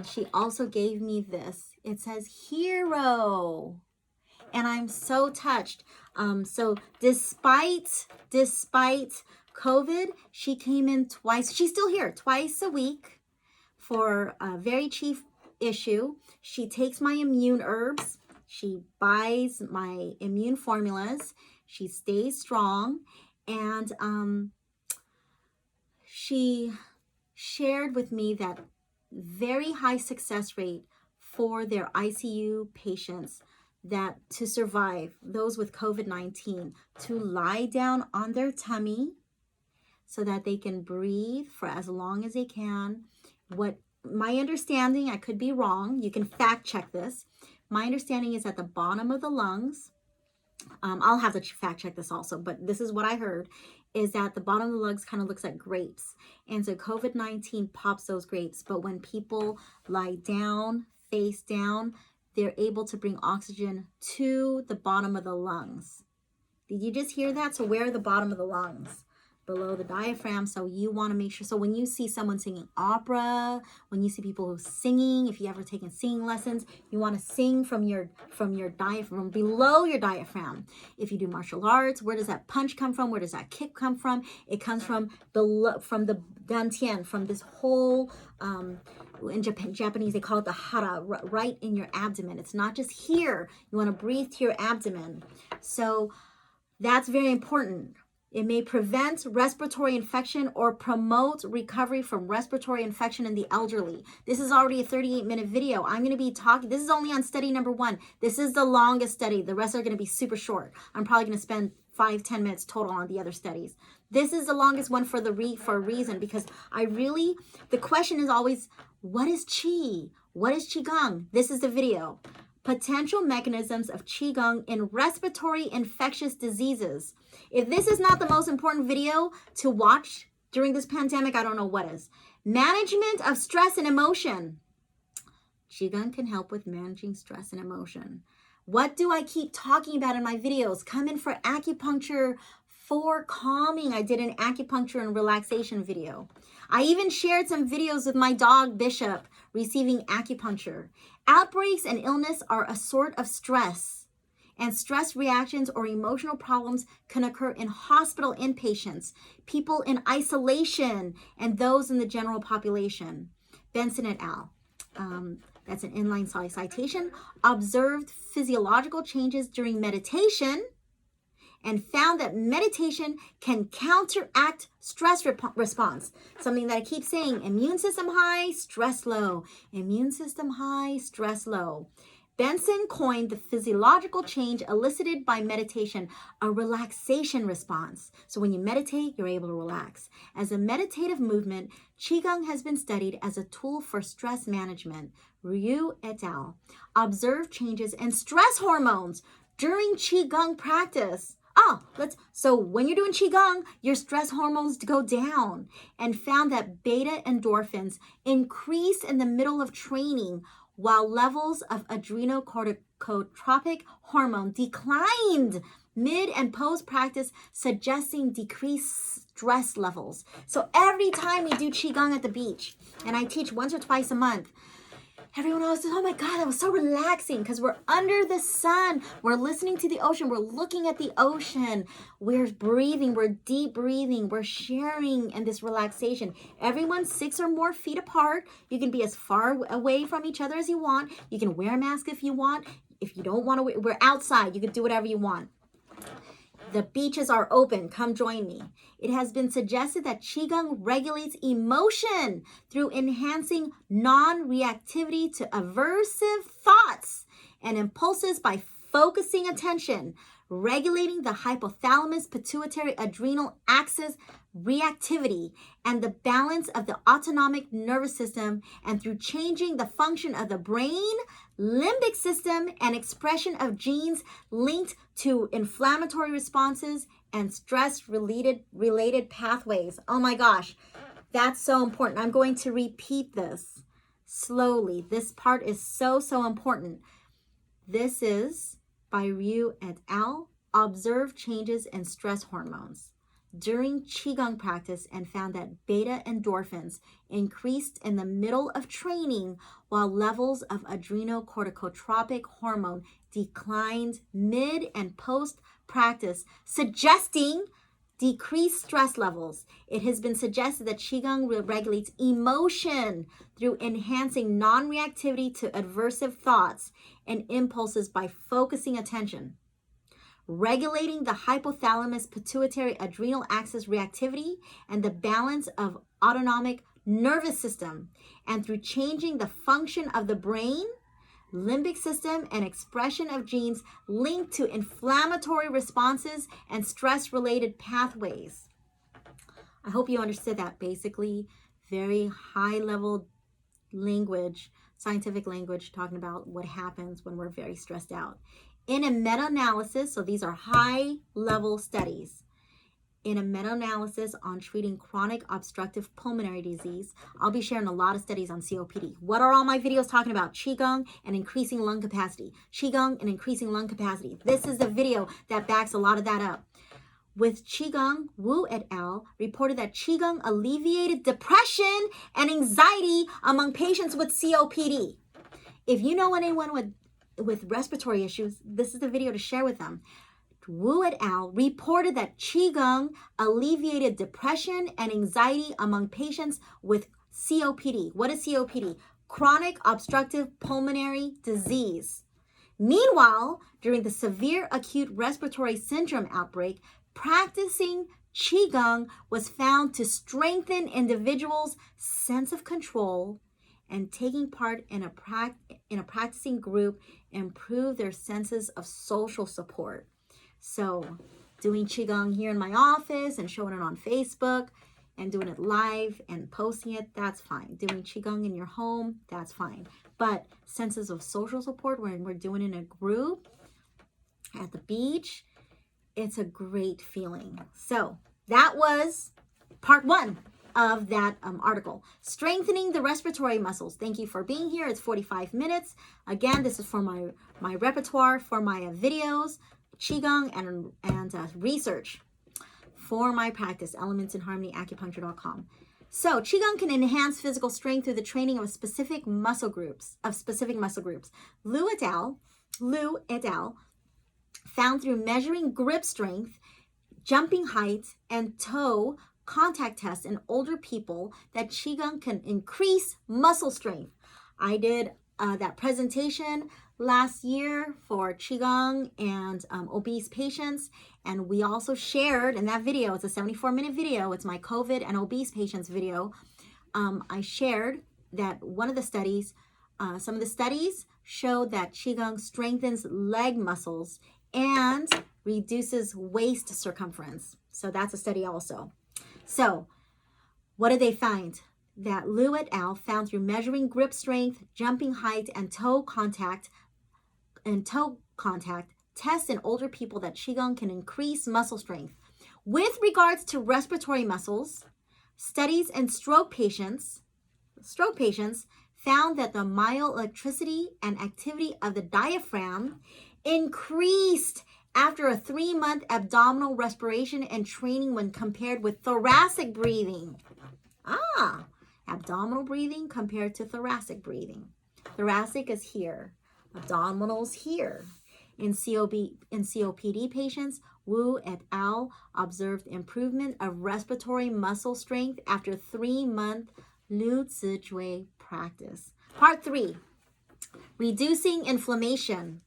She also gave me this. It says Hero, and I'm so touched. So despite COVID, she came in twice. She's still here twice a week for a very chief issue. She takes my immune herbs. She buys my immune formulas. She stays strong, and she shared with me that very high success rate for their ICU patients, that to survive, those with COVID-19, to lie down on their tummy so that they can breathe for as long as they can. What my understanding, I could be wrong, you can fact check this. My understanding is at the bottom of the lungs, I'll have to fact check this also, but this is what I heard, is that the bottom of the lungs kind of looks like grapes. And so COVID-19 pops those grapes. But when people lie down, face down, they're able to bring oxygen to the bottom of the lungs. Did you just hear that? So where are the bottom of the lungs? Below the diaphragm. So you want to make sure, so when you see someone singing opera, when you see people who singing, if you ever taken singing lessons, you want to sing from your diaphragm, below your diaphragm. If you do martial arts, where does that punch come from? Where does that kick come from? It comes from below, from the dantian, from this whole in Japanese they call it the hara, right in your abdomen. It's not just here. You want to breathe to your abdomen. So that's very important. It may prevent respiratory infection or promote recovery from respiratory infection in the elderly. This is already a 38-minute video. I'm going to be talking, this is only on study number 1. This is the longest study. The rest are going to be super short. I'm probably going to spend 5-10 minutes total on the other studies. This is the longest one for a reason, because the question is always, what is Qi? What is Qigong? This is the video. Potential mechanisms of Qigong in respiratory infectious diseases. If this is not the most important video to watch during this pandemic, I don't know what is. Management of stress and emotion. Qigong can help with managing stress and emotion. What do I keep talking about in my videos? Come in for acupuncture for calming. I did an acupuncture and relaxation video. I even shared some videos with my dog, Bishop, receiving acupuncture. Outbreaks and illness are a sort of stress, and stress reactions or emotional problems can occur in hospital inpatients, people in isolation, and those in the general population. Benson et al. That's an inline citation. Observed physiological changes during meditation and found that meditation can counteract stress response. Something that I keep saying, immune system high, stress low. Immune system high, stress low. Benson coined the physiological change elicited by meditation a relaxation response. So when you meditate, you're able to relax. As a meditative movement, Qigong has been studied as a tool for stress management. Ryu et al. Observed changes in stress hormones during Qigong practice. So when you're doing Qigong, your stress hormones go down, and found that beta endorphins increase in the middle of training while levels of adrenocorticotropic hormone declined mid and post practice, suggesting decreased stress levels. So every time we do Qigong at the beach, and I teach once or twice a month, everyone else says, oh my God, that was so relaxing, because we're under the sun. We're listening to the ocean. We're looking at the ocean. We're breathing. We're deep breathing. We're sharing in this relaxation. Everyone's 6 or more feet apart. You can be as far away from each other as you want. You can wear a mask if you want. If you don't want to, we're outside. You can do whatever you want. The beaches are open. Come join me. It has been suggested that Qigong regulates emotion through enhancing non-reactivity to aversive thoughts and impulses by focusing attention, regulating the hypothalamus pituitary adrenal axis reactivity and the balance of the autonomic nervous system, and through changing the function of the brain, limbic system, and expression of genes linked to inflammatory responses and stress-related pathways. Oh my gosh, that's so important. I'm going to repeat this slowly. This part is so important. This is by Ryu et al. Observed changes in stress hormones during Qigong practice and found that beta endorphins increased in the middle of training while levels of adrenocorticotropic hormone declined mid and post practice, suggesting decreased stress levels. It has been suggested that Qigong regulates emotion through enhancing non-reactivity to aversive thoughts and impulses by focusing attention, regulating the hypothalamus pituitary adrenal axis reactivity and the balance of autonomic nervous system, and through changing the function of the brain, limbic system, and expression of genes linked to inflammatory responses and stress-related pathways. I hope you understood that. Basically, very high-level language, scientific language, talking about what happens when we're very stressed out. In a meta-analysis, so these are high-level studies, in a meta-analysis on treating chronic obstructive pulmonary disease, I'll be sharing a lot of studies on COPD. What are all my videos talking about? Qigong and increasing lung capacity. Qigong and increasing lung capacity. This is the video that backs a lot of that up. With Qigong, Wu et al. Reported that Qigong alleviated depression and anxiety among patients with COPD. If you know anyone with respiratory issues, this is the video to share with them. Wu et al. Reported that Qigong alleviated depression and anxiety among patients with COPD. What is COPD? Chronic obstructive pulmonary disease. Meanwhile, during the severe acute respiratory syndrome outbreak, practicing Qigong was found to strengthen individuals' sense of control, and taking part in a practicing group improve their senses of social support. So doing Qigong here in my office and showing it on Facebook and doing it live and posting it, that's fine. Doing Qigong in your home, that's fine. But senses of social support when we're doing it in a group at the beach, it's a great feeling. So that was part 1 of that article. Strengthening the respiratory muscles. Thank you for being here. It's 45 minutes. Again, this is for my repertoire, for my videos, Qigong and research. for my practice, Elements in Harmony, acupuncture.com. So Qigong can enhance physical strength through the training of specific muscle groups. Lu et al. Found through measuring grip strength, jumping height, and toe contact tests in older people that Qigong can increase muscle strength. I did that presentation last year for Qigong and obese patients, and we also shared in that video, it's a 74-minute video, it's my COVID and obese patients video. I shared that one of the studies, some of the studies showed that Qigong strengthens leg muscles and reduces waist circumference. So that's a study also. So what did they find? That Lu et al. Found through measuring grip strength, jumping height, and toe contact tests in older people that Qigong can increase muscle strength. With regards to respiratory muscles, studies in stroke patients found that the myoelectricity and activity of the diaphragm increased after a 3-month abdominal respiration and training when compared with thoracic breathing. Abdominal breathing compared to thoracic breathing. Thoracic is here, abdominals here. In COPD patients, Wu et al. Observed improvement of respiratory muscle strength after 3-month Lu Zizhui practice. Part 3, reducing inflammation.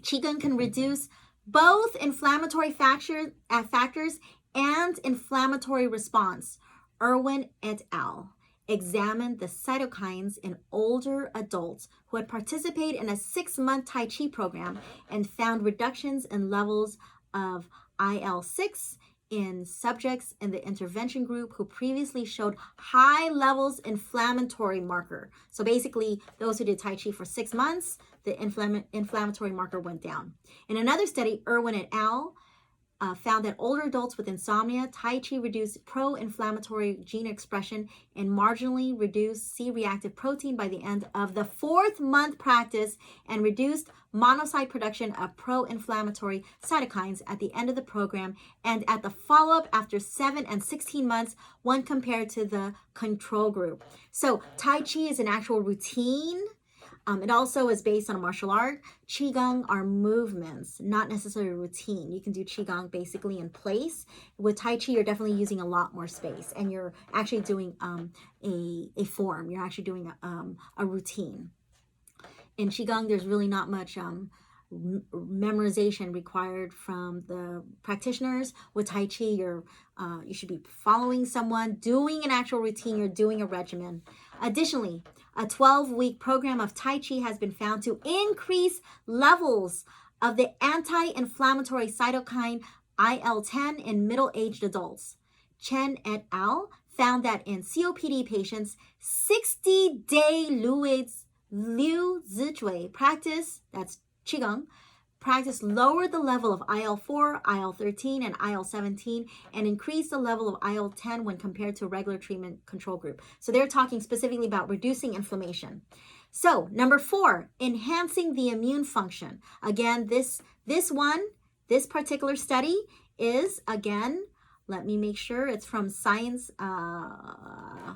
Qigong can reduce both inflammatory factors and inflammatory response. Irwin et al. Examined the cytokines in older adults who had participated in a 6-month Tai Chi program and found reductions in levels of IL-6 in subjects in the intervention group who previously showed high levels inflammatory marker. So basically, those who did Tai Chi for 6 months, the inflammatory marker went down. In another study, Irwin et al. Found that older adults with insomnia, Tai Chi reduced pro-inflammatory gene expression and marginally reduced C-reactive protein by the end of the 4th month practice and reduced monocyte production of pro-inflammatory cytokines at the end of the program and at the follow-up after 7 and 16 months when compared to the control group. So Tai Chi is an actual routine. It also is based on a martial art. Qigong are movements, not necessarily routine. You can do Qigong basically in place. With Tai Chi, you're definitely using a lot more space, and you're actually doing a form. You're actually doing a routine. In Qigong, there's really not much memorization required from the practitioners. With Tai Chi, you should be following someone, doing an actual routine. You're doing a regimen. Additionally, a 12-week program of Tai Chi has been found to increase levels of the anti-inflammatory cytokine IL-10 in middle-aged adults. Chen et al. Found that in COPD patients, 60-day Lu Zizhui practice, that's Qigong, practice lowered the level of IL-4, IL-13, and IL-17 and increased the level of IL-10 when compared to a regular treatment control group. So they're talking specifically about reducing inflammation. So number 4, enhancing the immune function. Again, this particular study is, again, let me make sure it's from Science. I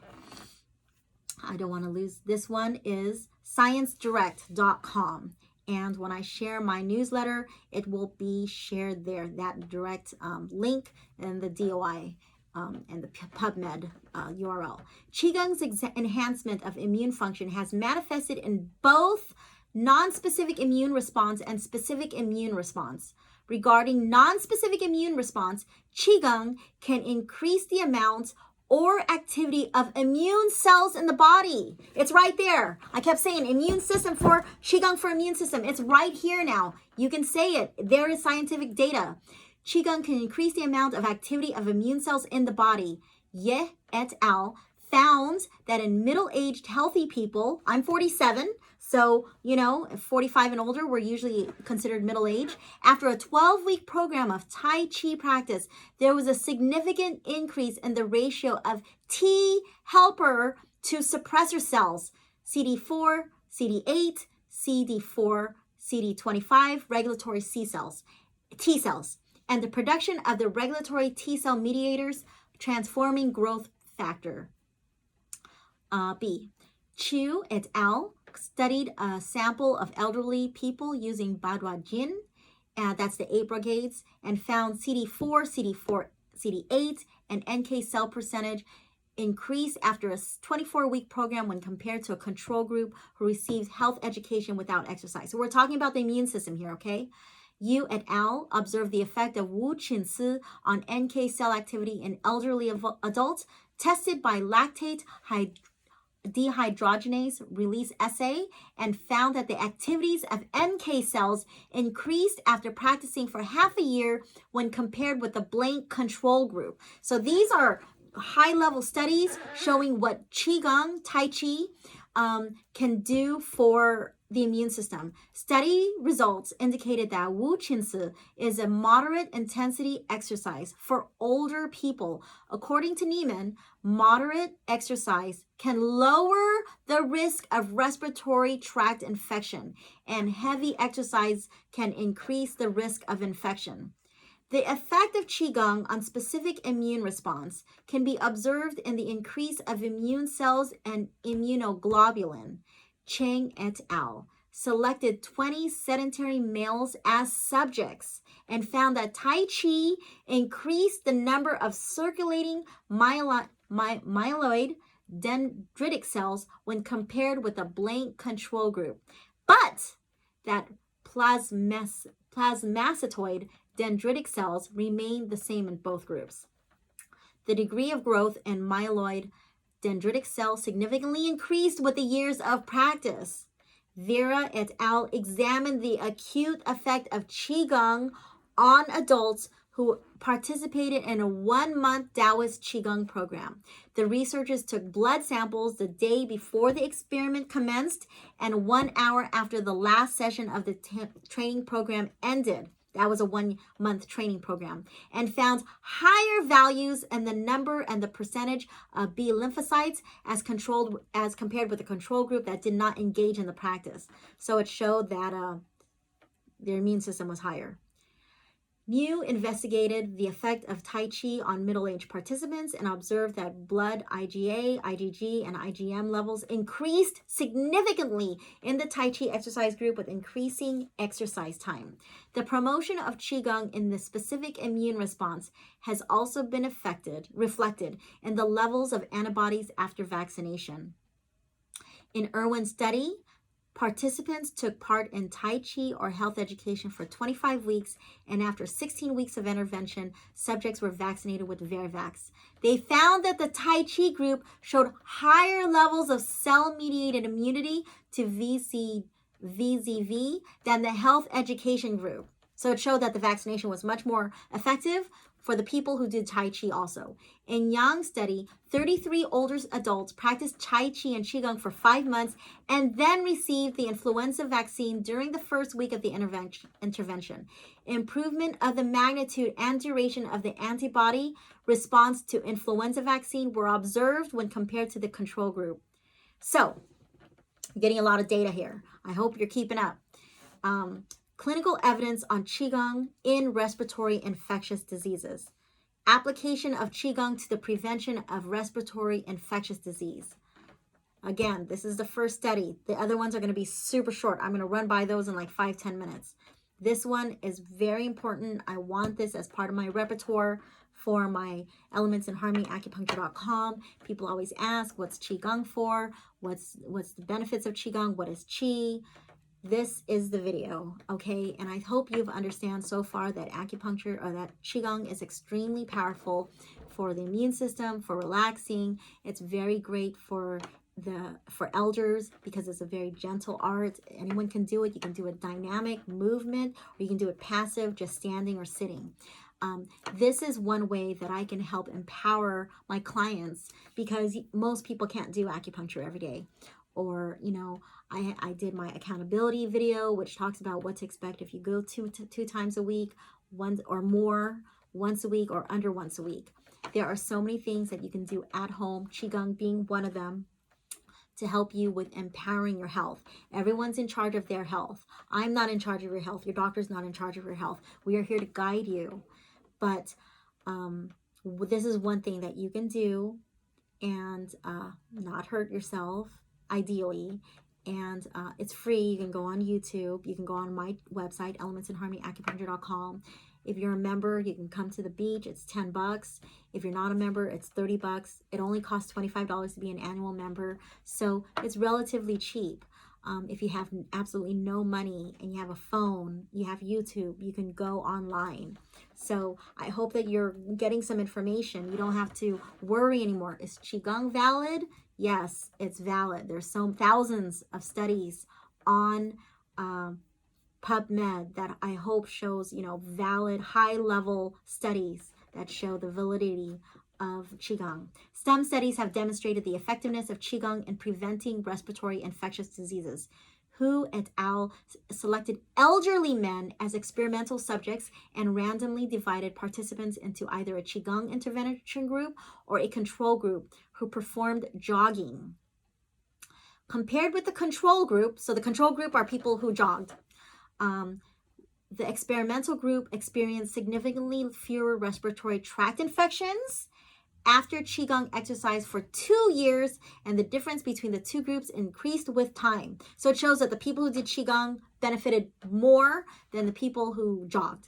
don't want to lose. This one is ScienceDirect.com. And when I share my newsletter, it will be shared there, that direct link and the DOI and the PubMed URL. Qigong's enhancement of immune function has manifested in both non-specific immune response and specific immune response. Regarding non-specific immune response, Qigong can increase the amount or activity of immune cells in the body. It's right there. I kept saying immune system for Qigong for immune system. It's right here now. You can say it. There is scientific data. Qigong can increase the amount of activity of immune cells in the body. Ye et al. Found that in middle-aged healthy people, I'm 47, so, 45 and older, we're usually considered middle-aged. After a 12-week program of Tai Chi practice, there was a significant increase in the ratio of T helper to suppressor cells, CD4, CD8, CD4, CD25, regulatory T cells. and the production of the regulatory T cell mediators transforming growth factor. B. Chu et al. Studied a sample of elderly people using Badwa Jin, that's the 8 brigades, and found CD4, CD8, and NK cell percentage increase after a 24-week program when compared to a control group who received health education without exercise. So we're talking about the immune system here, okay? Yu et al. Observed the effect of Wu Qinci on NK cell activity in elderly adults tested by lactate dehydrogenase release assay and found that the activities of NK cells increased after practicing for half a year when compared with the blank control group. So these are high-level studies showing what Qigong, Tai Chi, can do for the immune system. Study results indicated that Wu Qinci is a moderate intensity exercise for older people. According to Neiman, moderate exercise can lower the risk of respiratory tract infection, and heavy exercise can increase the risk of infection. The effect of Qigong on specific immune response can be observed in the increase of immune cells and immunoglobulin. Cheng et al. Selected 20 sedentary males as subjects and found that Tai Chi increased the number of circulating myeloid dendritic cells when compared with a blank control group, but that plasmacytoid dendritic cells remained the same in both groups. The degree of growth in myeloid dendritic cells significantly increased with the years of practice. Vera et al. Examined the acute effect of Qigong on adults who participated in a 1-month Taoist Qigong program. The researchers took blood samples the day before the experiment commenced and 1 hour after the last session of the training program ended. That was a 1-month training program, and found higher values in the number and the percentage of B lymphocytes as compared with the control group that did not engage in the practice. So it showed that their immune system was higher. Mu investigated the effect of Tai Chi on middle-aged participants and observed that blood IgA, IgG, and IgM levels increased significantly in the Tai Chi exercise group with increasing exercise time. The promotion of Qigong in the specific immune response has also been reflected in the levels of antibodies after vaccination. In Irwin's study, participants took part in Tai Chi or health education for 25 weeks, and after 16 weeks of intervention, subjects were vaccinated with Verivax. They found that the Tai Chi group showed higher levels of cell-mediated immunity to VZV than the health education group. So it showed that the vaccination was much more effective for the people who did Tai Chi also. In Yang's study, 33 older adults practiced Tai Chi and Qigong for 5 months and then received the influenza vaccine during the first week of the intervention. Improvement of the magnitude and duration of the antibody response to influenza vaccine were observed when compared to the control group. So, getting a lot of data here. I hope you're keeping up. Clinical evidence on Qigong in respiratory infectious diseases. Application of Qigong to the prevention of respiratory infectious disease. Again, this is the first study. The other ones are going to be super short. I'm going to run by those in like 5-10 minutes. This one is very important. I want this as part of my repertoire for my Elements in Harmony Acupuncture.com. People always ask, what's Qigong for? What's the benefits of Qigong? What is Qi? This is the video, okay? And I hope you've understand so far that acupuncture or that Qigong is extremely powerful for the immune system, for relaxing. It's very great for elders because it's a very gentle art. Anyone can do it. You can do a dynamic movement, or you can do it passive, just standing or sitting. This is one way that I can help empower my clients because most people can't do acupuncture every day. Or, you know, I did my accountability video, which talks about what to expect if you go two times a week, once or more, once a week or under once a week. There are so many things that you can do at home, Qigong being one of them, to help you with empowering your health. Everyone's in charge of their health. I'm not in charge of your health. Your doctor's not in charge of your health. We are here to guide you. But this is one thing that you can do and not hurt yourself, ideally. And it's free. You can go on YouTube. You can go on my website, elementsinharmonyacupuncture.com. If you're a member, you can come to the beach. It's $10. If you're not a member, it's $30. It only costs $25 to be an annual member. So it's relatively cheap. If you have absolutely no money and you have a phone, you have YouTube, you can go online. So I hope that you're getting some information. You don't have to worry anymore. Is Qigong valid? Yes, it's valid. There's thousands of studies on PubMed that I hope shows, valid high-level studies that show the validity of Qigong. Some studies have demonstrated the effectiveness of Qigong in preventing respiratory infectious diseases. Hu et al. Selected elderly men as experimental subjects and randomly divided participants into either a Qigong intervention group or a control group who performed jogging. Compared with the control group, so the control group are people who jogged, the experimental group experienced significantly fewer respiratory tract infections after Qigong exercise for 2 years, and the difference between the two groups increased with time. So it shows that the people who did Qigong benefited more than the people who jogged.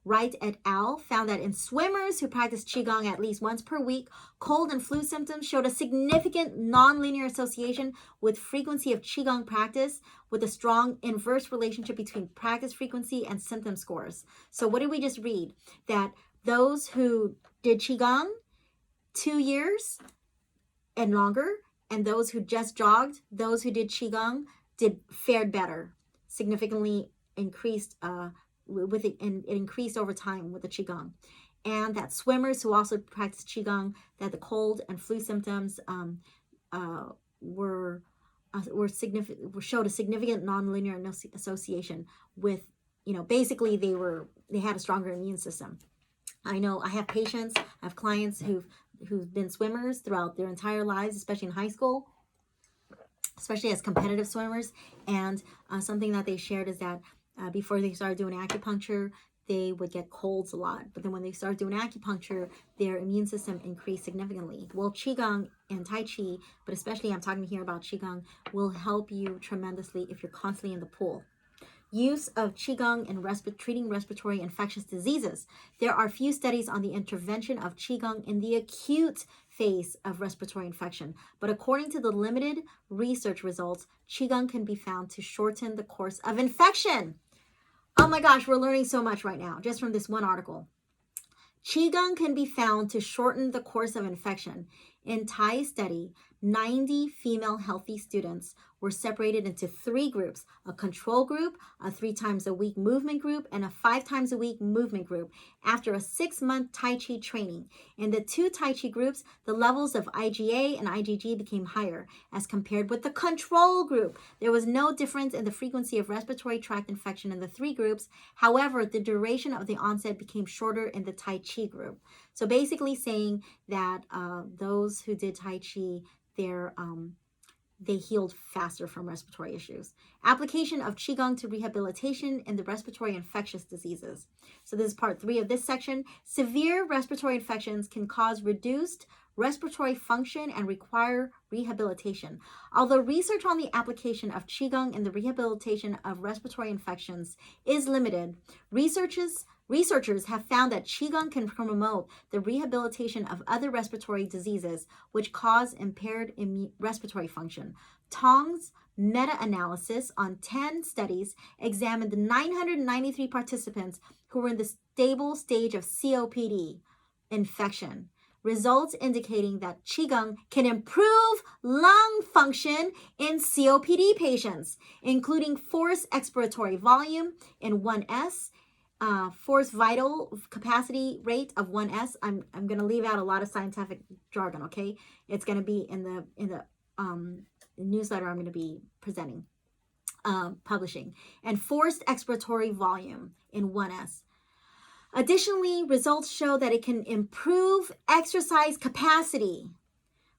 Wright et al. Found that in swimmers who practiced Qigong at least once per week, cold and flu symptoms showed a significant nonlinear association with frequency of Qigong practice, with a strong inverse relationship between practice frequency and symptom scores. So what did we just read? That those who did Qigong 2 years and longer, and those who just jogged, those who did Qigong fared better, significantly increased with it, and it increased over time with the Qigong. And that swimmers who also practiced Qigong, that the cold and flu symptoms showed a significant nonlinear association with, basically they had a stronger immune system. I know I have patients, I have clients who've been swimmers throughout their entire lives, especially in high school, especially as competitive swimmers. And something that they shared is that before they started doing acupuncture, they would get colds a lot. But then when they started doing acupuncture, their immune system increased significantly. Well, Qigong and Tai Chi, but especially I'm talking here about Qigong, will help you tremendously if you're constantly in the pool. Use of Qigong in treating respiratory infectious diseases. There are few studies on the intervention of Qigong in the acute phase of respiratory infection, but according to the limited research results, Qigong can be found to shorten the course of infection. Oh my gosh, we're learning so much right now just from this one article. Qigong can be found to shorten the course of infection. In Thai study, 90 female healthy students were separated into 3 groups, a control group, a 3 times a week movement group, and a 5 times a week movement group after a 6-month Tai Chi training. In the 2 Tai Chi groups, the levels of IgA and IgG became higher as compared with the control group. There was no difference in the frequency of respiratory tract infection in the 3 groups. However, the duration of the onset became shorter in the Tai Chi group. So basically saying that those who did Tai Chi, they healed faster from respiratory issues. Application of Qigong to rehabilitation in the respiratory infectious diseases. So this is part 3 of this section. Severe respiratory infections can cause reduced respiratory function and require rehabilitation. Although research on the application of Qigong in the rehabilitation of respiratory infections is limited, researchers have found that Qigong can promote the rehabilitation of other respiratory diseases which cause impaired respiratory function. Tong's meta-analysis on 10 studies examined 993 participants who were in the stable stage of COPD infection. Results indicating that Qigong can improve lung function in COPD patients, including forced expiratory volume in 1S, forced vital capacity rate of 1S. I'm going to leave out a lot of scientific jargon, okay? It's going to be in the newsletter I'm going to be presenting, publishing, and forced expiratory volume in 1S. Additionally, results show that it can improve exercise capacity,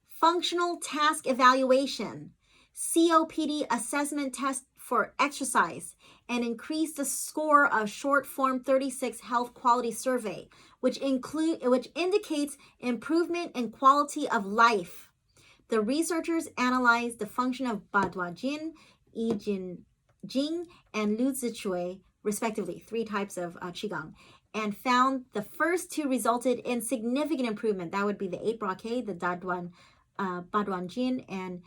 functional task evaluation, COPD assessment test for exercise and increase the score of short form 36 health quality survey, which indicates improvement in quality of life. The researchers analyzed the function of Badua Jin, Yi Jing, and Lu Zichui, respectively, 3 types of Qigong, and found the first 2 resulted in significant improvement. That would be the 8 brocade, the Baduan Jin, and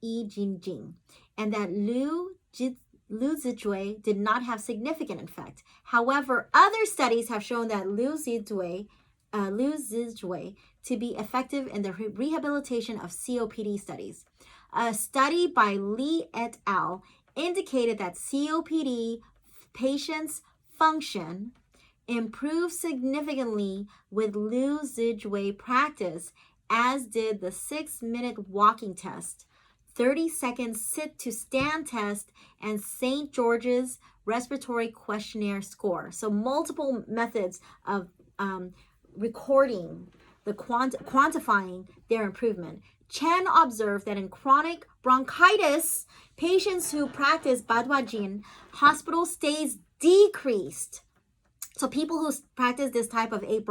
Yi Jing, and that Lu Zichui did not have significant effect. However, other studies have shown that Lu Zichui to be effective in the rehabilitation of COPD studies. A study by Li et al. Indicated that COPD patients' function improved significantly with Lu Zichui practice, as did the 6-minute walking test, 30-second sit-to-stand test, and St. George's Respiratory Questionnaire score. So multiple methods of recording, quantifying their improvement. Chen observed that in chronic bronchitis, patients who practice Badua Jin, hospital stays decreased. So people who practice this type of 8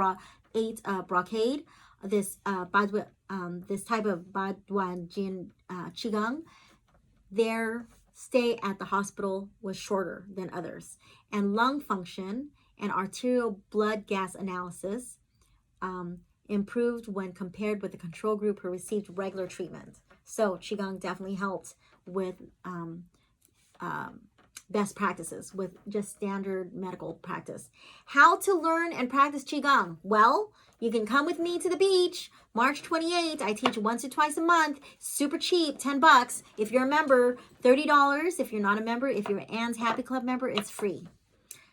brocade, this type of Badua Jin Qigong, their stay at the hospital was shorter than others. And lung function and arterial blood gas analysis improved when compared with the control group who received regular treatment. So Qigong definitely helped with best practices, with just standard medical practice. How to learn and practice Qigong? Well, you can come with me to the beach, March 28th. I teach once or twice a month, super cheap, $10. If you're a member, $30. If you're not a member, if you're an Anne's Happy Club member, it's free.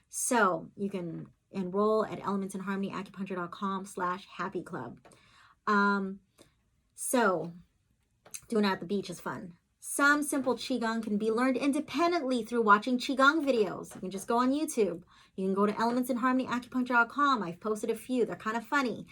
So you can enroll at elementsandharmonyacupuncture.com/happy club. So doing it at the beach is fun. Some simple Qigong can be learned independently through watching Qigong videos. You can just go on YouTube. You can go to elementsandharmonyacupuncture.com. I've posted a few. They're kind of funny.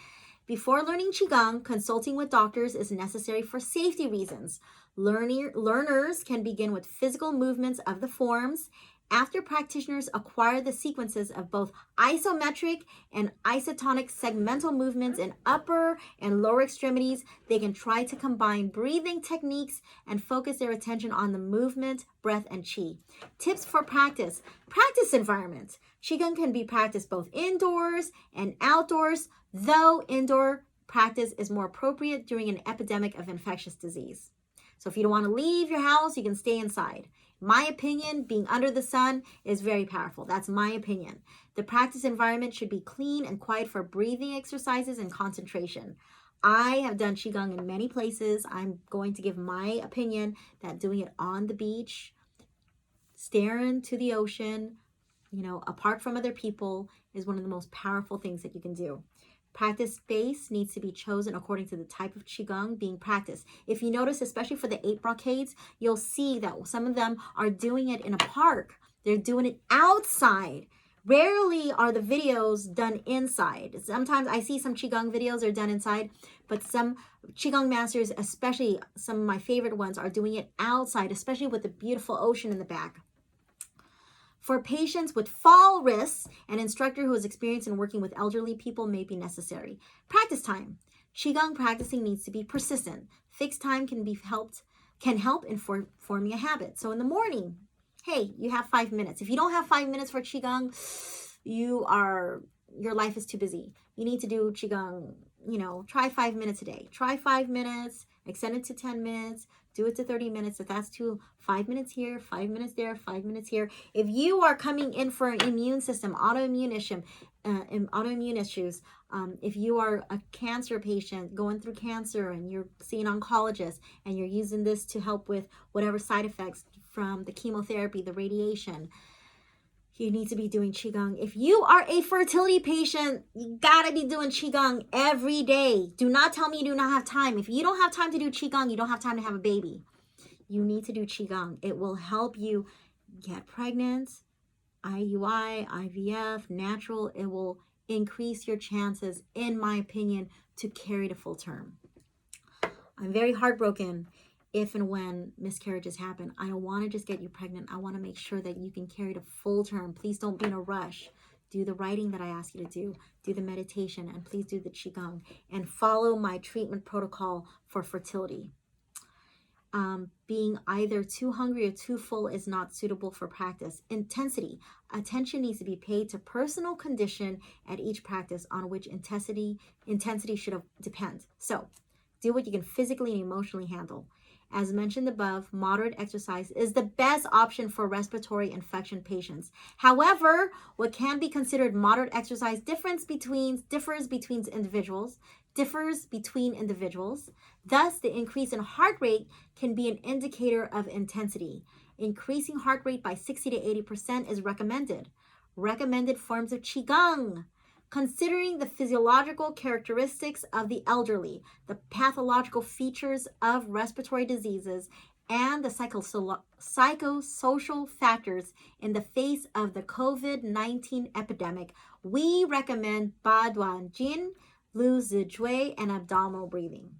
Before learning Qigong, consulting with doctors is necessary for safety reasons. Learners can begin with physical movements of the forms. After practitioners acquire the sequences of both isometric and isotonic segmental movements in upper and lower extremities, they can try to combine breathing techniques and focus their attention on the movement, breath, and qi. Tips for practice. Practice environment. Qigong can be practiced both indoors and outdoors, though indoor practice is more appropriate during an epidemic of infectious disease. So if you don't want to leave your house, you can stay inside. My opinion, being under the sun is very powerful. That's my opinion. The practice environment should be clean and quiet for breathing exercises and concentration. I have done Qigong in many places. I'm going to give my opinion that doing it on the beach, staring to the ocean, apart from other people, is one of the most powerful things that you can do. Practice space needs to be chosen according to the type of Qigong being practiced. If you notice, especially for the 8 brocades, you'll see that some of them are doing it in a park. They're doing it outside. Rarely are the videos done inside. Sometimes I see some Qigong videos are done inside, but some Qigong masters, especially some of my favorite ones, are doing it outside, especially with the beautiful ocean in the back. For patients with fall risks, an instructor who is experienced in working with elderly people may be necessary. Practice time. Qigong practicing needs to be persistent. Fixed time can help in forming a habit. So in the morning, hey, you have 5 minutes. If you don't have 5 minutes for Qigong, your life is too busy. You need to do Qigong, try 5 minutes a day. Try 5 minutes, extend it to 10 minutes, do it to 30 minutes. If that's 5 minutes here, 5 minutes there, 5 minutes here. If you are coming in for an immune system, autoimmune issues, if you are a cancer patient going through cancer and you're seeing an oncologist and you're using this to help with whatever side effects from the chemotherapy, the radiation, you need to be doing Qigong. If you are a fertility patient, you gotta be doing Qigong every day. Do not tell me you do not have time. If you don't have time to do Qigong, you don't have time to have a baby. You need to do Qigong. It will help you get pregnant, IUI, IVF, natural. It will increase your chances, in my opinion, to carry to full term. I'm very heartbroken if and when miscarriages happen. I don't want to just get you pregnant. I want to make sure that you can carry to full term. Please don't be in a rush. Do the writing that I ask you to do the meditation, and please do the Qigong, and follow my treatment protocol for fertility. Being either too hungry or too full is not suitable for practice. Intensity. Attention needs to be paid to personal condition at each practice on which intensity should depend. So, do what you can physically and emotionally handle. As mentioned above, moderate exercise is the best option for respiratory infection patients. However, what can be considered moderate exercise differs between individuals. Thus, the increase in heart rate can be an indicator of intensity. Increasing heart rate by 60 to 80% is recommended. Recommended forms of Qigong. Considering the physiological characteristics of the elderly, the pathological features of respiratory diseases, and the psychosocial factors in the face of the COVID-19 epidemic, we recommend Ba Duan Jin, Lu Zijue, and abdominal breathing.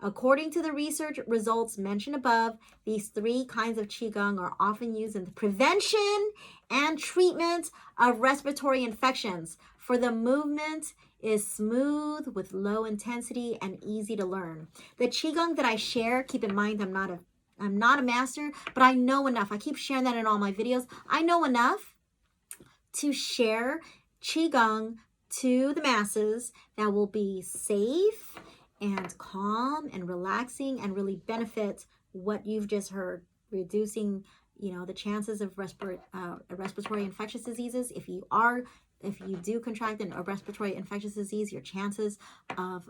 According to the research results mentioned above, these three kinds of Qigong are often used in the prevention and treatment of respiratory infections. For the movement is smooth with low intensity and easy to learn. The Qigong that I share, keep in mind I'm not a master, but I know enough. I keep sharing that in all my videos. I know enough to share Qigong to the masses that will be safe and calm and relaxing and really benefit what you've just heard, reducing, the chances of respiratory infectious diseases. If you do contract a respiratory infectious disease, your chances of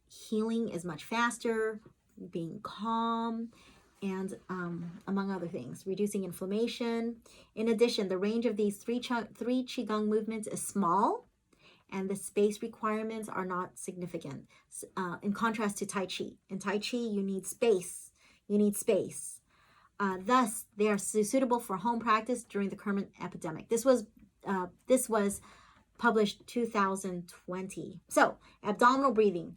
healing is much faster, being calm, and among other things, reducing inflammation. In addition, the range of these three Qigong movements is small, and the space requirements are not significant. In contrast to Tai Chi. In Tai Chi, you need space. Thus, they are suitable for home practice during the current epidemic. This was published 2020. So, abdominal breathing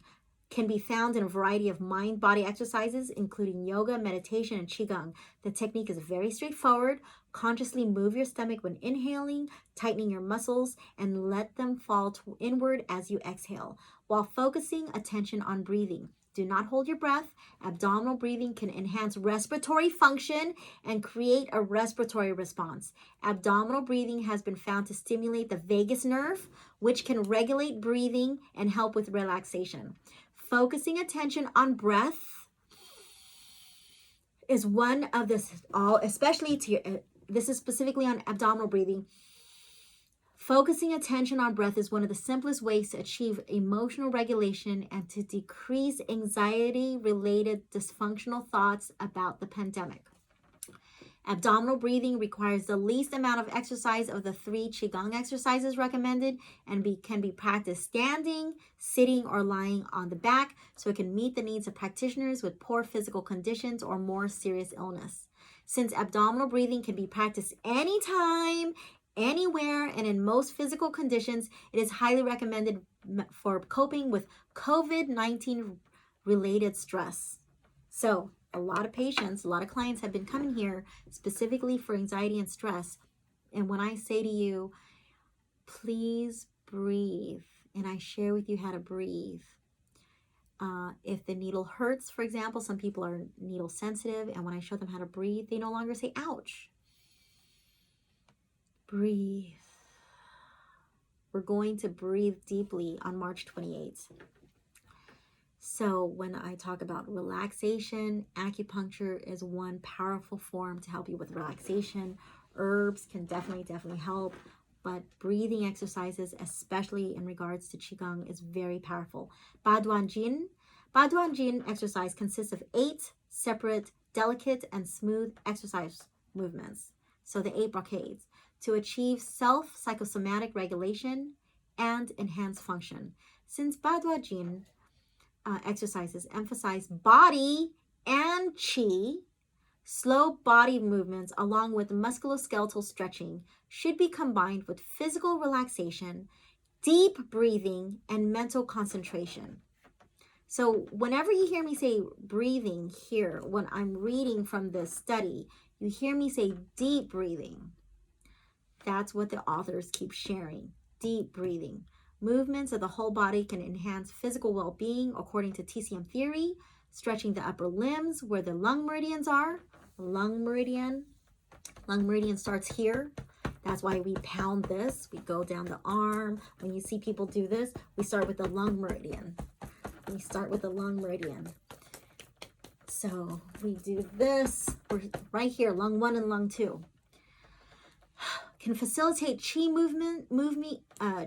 can be found in a variety of mind-body exercises, including yoga, meditation, and Qigong. The technique is very straightforward. Consciously move your stomach when inhaling, tightening your muscles, and let them fall inward as you exhale, while focusing attention on breathing. Do not hold your breath. Abdominal breathing can enhance respiratory function and create a respiratory response. Abdominal breathing has been found to stimulate the vagus nerve, which can regulate breathing and help with relaxation. Focusing attention on breath is one of this, this is specifically on abdominal breathing. Focusing attention on breath is one of the simplest ways to achieve emotional regulation and to decrease anxiety-related dysfunctional thoughts about the pandemic. Abdominal breathing requires the least amount of exercise of the three Qigong exercises recommended and can be practiced standing, sitting, or lying on the back, so it can meet the needs of practitioners with poor physical conditions or more serious illness. Since abdominal breathing can be practiced anytime, anywhere, and in most physical conditions, it is highly recommended for coping with COVID-19 related stress. So, a lot of clients have been coming here specifically for anxiety and stress. And when I say to you, please breathe, and I share with you how to breathe. If the needle hurts, for example, some people are needle sensitive, and when I show them how to breathe, they no longer say, ouch. Breathe. We're going to breathe deeply on March 28th. So when I talk about relaxation, acupuncture is one powerful form to help you with relaxation. Herbs can definitely help, but breathing exercises, especially in regards to Qigong, is very powerful. Ba Duan Jin exercise consists of 8 separate, delicate, and smooth exercise movements. So the 8 brocades to achieve self-psychosomatic regulation and enhance function. Since Ba Duan Jin exercises emphasize body and Qi, slow body movements along with musculoskeletal stretching should be combined with physical relaxation, deep breathing, and mental concentration. So whenever you hear me say breathing here, when I'm reading from this study, you hear me say deep breathing. That's what the authors keep sharing. Deep breathing. Movements of the whole body can enhance physical well-being according to TCM theory, stretching the upper limbs where the lung meridians are. Lung meridian starts here. That's why we pound this. We go down the arm. When you see people do this, we start with the lung meridian. We start with the lung meridian. So we do this. We're right here, lung 1 and lung 2. Can facilitate chi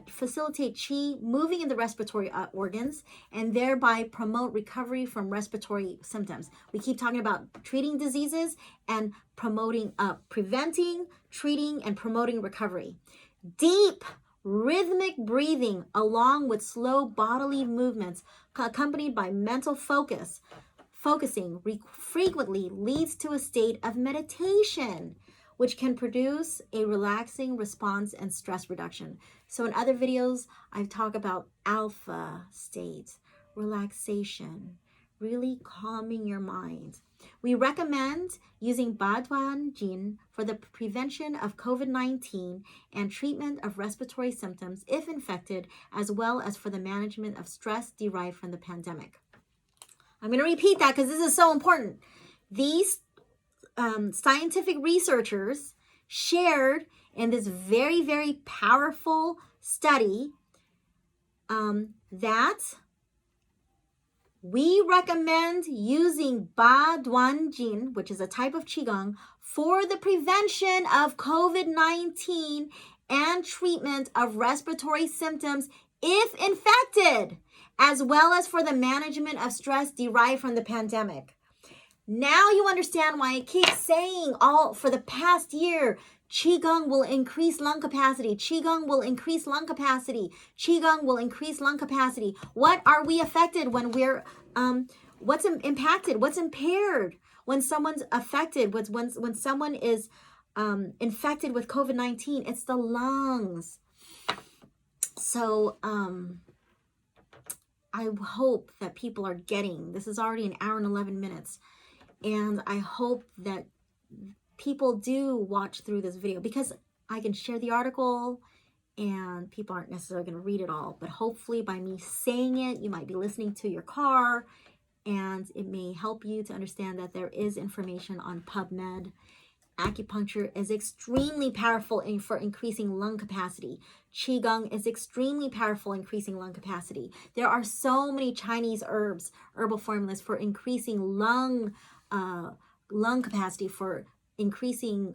facilitate chi moving in the respiratory organs and thereby promote recovery from respiratory symptoms. We keep talking about treating diseases and preventing, treating, and promoting recovery. Deep rhythmic breathing along with slow bodily movements accompanied by mental focusing frequently leads to a state of meditation, which can produce a relaxing response and stress reduction. So in other videos, I've talked about alpha state, relaxation, really calming your mind. We recommend using Baduan Jin for the prevention of COVID-19 and treatment of respiratory symptoms if infected, as well as for the management of stress derived from the pandemic. I'm going to repeat that because this is so important. These scientific researchers shared in this very, very powerful study that we recommend using Ba Duan Jin, which is a type of Qigong, for the prevention of COVID-19 and treatment of respiratory symptoms if infected, as well as for the management of stress derived from the pandemic. Now you understand why I keep saying all for the past year, Qigong will increase lung capacity. Qigong will increase lung capacity. Qigong will increase lung capacity. What are we affected when we're, what's impacted? What's impaired when someone's affected? When someone is infected with COVID-19? It's the lungs. So I hope that people are getting, this is already an hour and 11 minutes. And I hope that people do watch through this video because I can share the article and people aren't necessarily going to read it all. But hopefully by me saying it, you might be listening to your car and it may help you to understand that there is information on PubMed. Acupuncture is extremely powerful for increasing lung capacity. Qigong is extremely powerful increasing lung capacity. There are so many Chinese herbal formulas for increasing lung capacity, for increasing,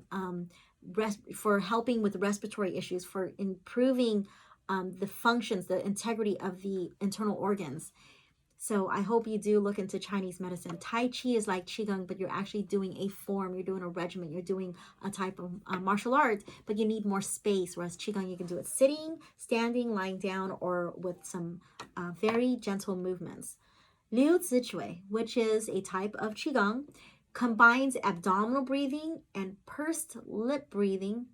for helping with respiratory issues, for improving the functions, the integrity of the internal organs. So I hope you do look into Chinese medicine. Tai Chi is like Qigong, but you're actually doing a form, you're doing a regimen, you're doing a type of martial art, but you need more space, whereas Qigong, you can do it sitting, standing, lying down, or with some very gentle movements. Liu Zichui, which is a type of Qigong, combines abdominal breathing and pursed lip breathing.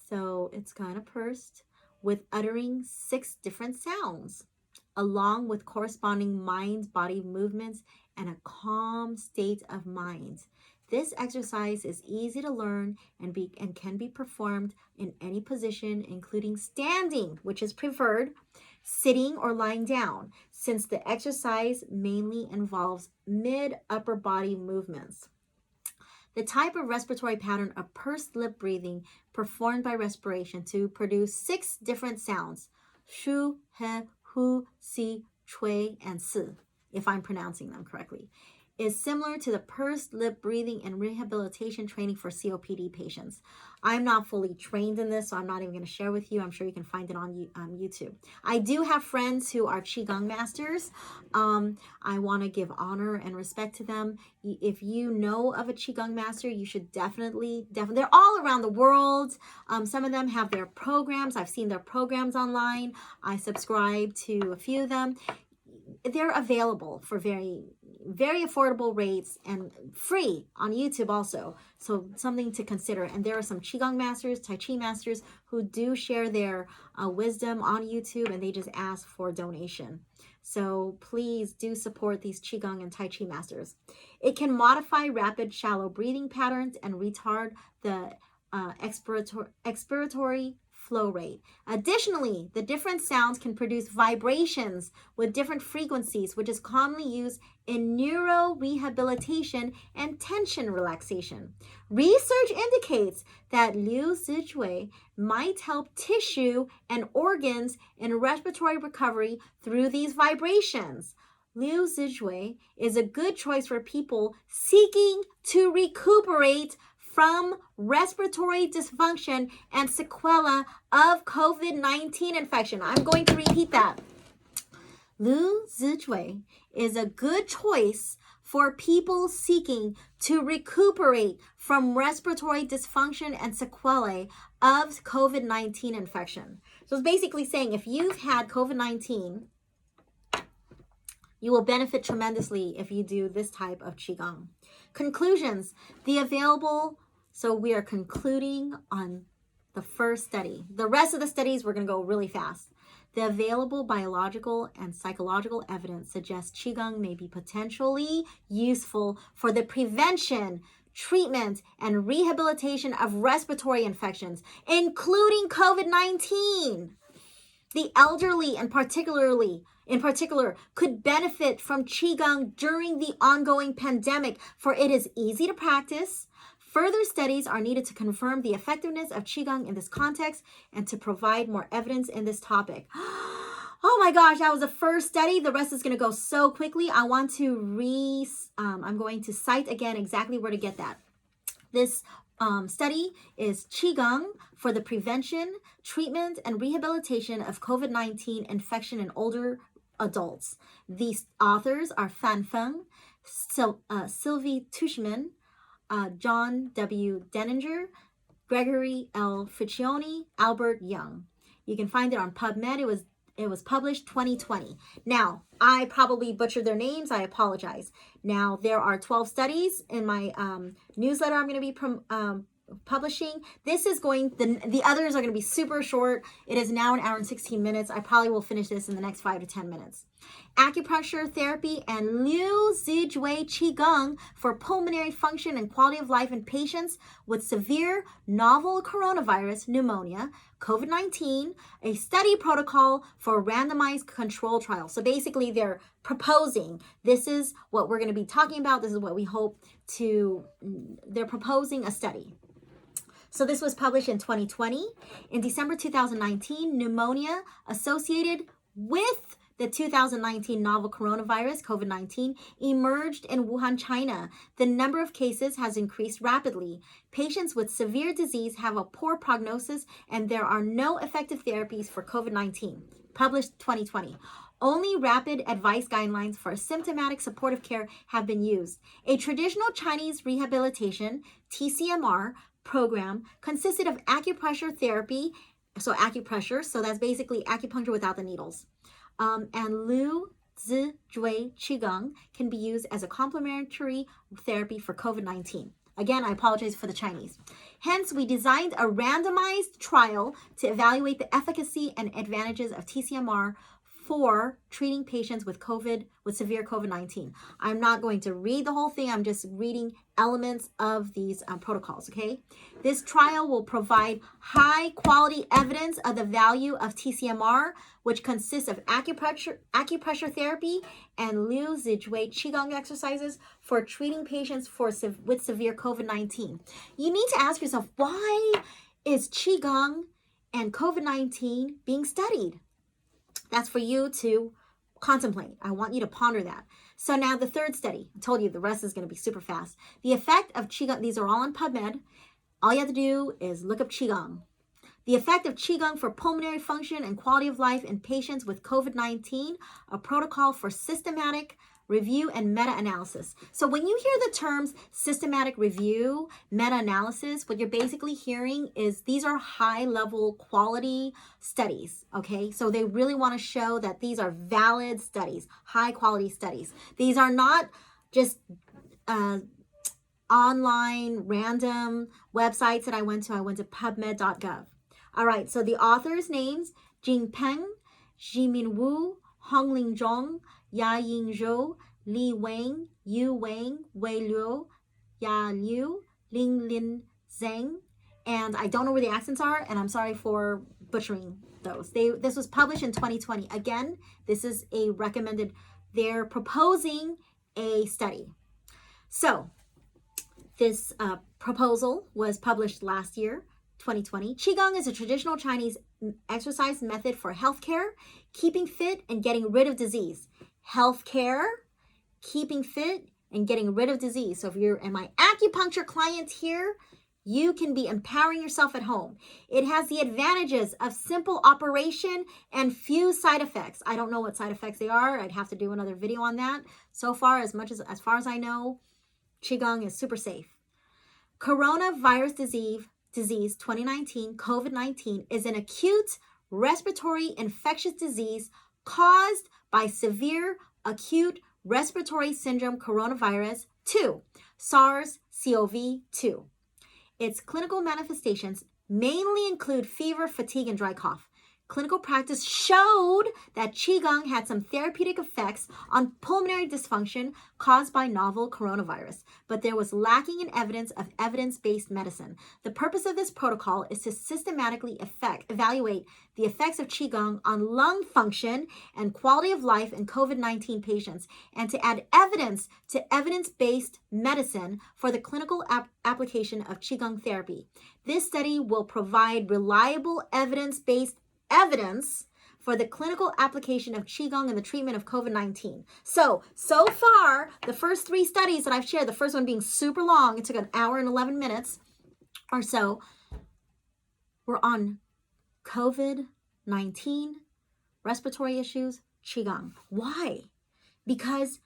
So it's kind of pursed with uttering 6 different sounds, along with corresponding mind-body movements and a calm state of mind. This exercise is easy to learn and can be performed in any position, including standing, which is preferred, sitting or lying down, since the exercise mainly involves mid-upper body movements. The type of respiratory pattern of pursed lip breathing performed by respiration to produce 6 different sounds, shu, he, hu, si, chui, and si, if I'm pronouncing them correctly, is similar to the pursed lip breathing and rehabilitation training for COPD patients. I'm not fully trained in this, so I'm not even going to share with you. I'm sure you can find it on YouTube. I do have friends who are Qigong masters. I want to give honor and respect to them. If you know of a Qigong master, you should definitely, they're all around the world. Some of them have their programs. I've seen their programs online. I subscribe to a few of them. They're available for very, very affordable rates and free on YouTube also. So something to consider. And there are some Qigong masters, Tai Chi masters who do share their wisdom on YouTube, and they just ask for donation. So please do support these Qigong and Tai Chi masters. It can modify rapid, shallow breathing patterns and retard the expiratory flow rate. Additionally, the different sounds can produce vibrations with different frequencies, which is commonly used in neurorehabilitation and tension relaxation. Research indicates that Liu Zijue might help tissue and organs in respiratory recovery through these vibrations. Liu Zijue is a good choice for people seeking to recuperate from respiratory dysfunction and sequela of COVID-19 infection. I'm going to repeat that. Liu Zijue is a good choice for people seeking to recuperate from respiratory dysfunction and sequelae of COVID-19 infection. So it's basically saying if you've had COVID-19, you will benefit tremendously if you do this type of Qigong. Conclusions. So we are concluding on the first study. The rest of the studies, we're going to go really fast. The available biological and psychological evidence suggests Qigong may be potentially useful for the prevention, treatment, and rehabilitation of respiratory infections, including COVID-19. The elderly in particular could benefit from Qigong during the ongoing pandemic, for it is easy to practice. Further studies are needed to confirm the effectiveness of Qigong in this context and to provide more evidence in this topic. Oh my gosh, that was the first study. The rest is going to go so quickly. I'm going to cite again exactly where to get that. This study is Qigong for the prevention, treatment, and rehabilitation of COVID-19 infection in older adults. These authors are Fan Feng, Sylvie Tushman, John W. Denninger, Gregory L. Friccioni, Albert Young. You can find it on PubMed. It was published 2020. Now, I probably butchered their names. I apologize. Now, there are 12 studies in my newsletter I'm going to be publishing. The others are going to be super short. It is now 1 hour and 16 minutes. I probably will finish this in the next 5 to 10 minutes. Acupressure therapy and Liu Zijue Qigong for pulmonary function and quality of life in patients with severe novel coronavirus pneumonia, COVID-19, a study protocol for randomized control trial. So basically they're proposing, this is what we're going to be talking about. This is what we hope they're proposing a study. So this was published in 2020. In December 2019, pneumonia associated with the 2019 novel coronavirus, COVID-19, emerged in Wuhan, China. The number of cases has increased rapidly. Patients with severe disease have a poor prognosis, and there are no effective therapies for COVID-19. Published 2020. Only rapid advice guidelines for symptomatic supportive care have been used. A traditional Chinese rehabilitation, TCMR, program consisted of acupressure therapy, so that's basically acupuncture without the needles. And Liu Zijue Qigong can be used as a complementary therapy for COVID-19. Again, I apologize for the Chinese. Hence, we designed a randomized trial to evaluate the efficacy and advantages of TCMR for treating patients with severe COVID-19. I'm not going to read the whole thing. I'm just reading elements of these protocols, okay? This trial will provide high quality evidence of the value of TCMR, which consists of acupressure therapy and Liu Zijue Qigong exercises for treating patients with severe COVID-19. You need to ask yourself, why is Qigong and COVID-19 being studied? That's for you to contemplate. I want you to ponder that. So now the third study. I told you the rest is going to be super fast. The effect of Qigong, these are all on PubMed. All you have to do is look up Qigong. The effect of Qigong for pulmonary function and quality of life in patients with COVID-19, a protocol for systematic review and meta-analysis. So when you hear the terms systematic review, meta-analysis, what you're basically hearing is these are high-level quality studies, okay? So they really want to show that these are valid studies, high-quality studies. These are not just online random websites that I went to. I went to pubmed.gov. All right, so the authors' names, Jing Peng, Jimin Wu, Hongling Zhong, Ya Ying Zhou, Li Wang, Yu Wang, Wei Liu, Ya Liu, Ling Lin Zhang. And I don't know where the accents are, and I'm sorry for butchering those. This was published in 2020. Again, this is a recommended, they're proposing a study. So this proposal was published last year, 2020. Qigong is a traditional Chinese exercise method for healthcare, keeping fit, and getting rid of disease. Healthcare, keeping fit, and getting rid of disease. So if you're my acupuncture client here, you can be empowering yourself at home. It has the advantages of simple operation and few side effects. I don't know what side effects they are. I'd have to do another video on that. So far, as far as I know, Qigong is super safe. Coronavirus disease 2019, COVID-19, is an acute respiratory infectious disease caused by severe acute respiratory syndrome coronavirus 2, SARS-CoV-2. Its clinical manifestations mainly include fever, fatigue, and dry cough. Clinical practice showed that Qigong had some therapeutic effects on pulmonary dysfunction caused by novel coronavirus, but there was lacking in evidence of evidence-based medicine. The purpose of this protocol is to systematically evaluate the effects of Qigong on lung function and quality of life in COVID-19 patients, and to add evidence to evidence-based medicine for the clinical application of Qigong therapy. This study will provide reliable evidence-based evidence for the clinical application of Qigong in the treatment of COVID-19. So far, the first 3 studies that I've shared, the first one being super long, it took an hour and 11 minutes or so, were on COVID-19, respiratory issues, Qigong. Why? Because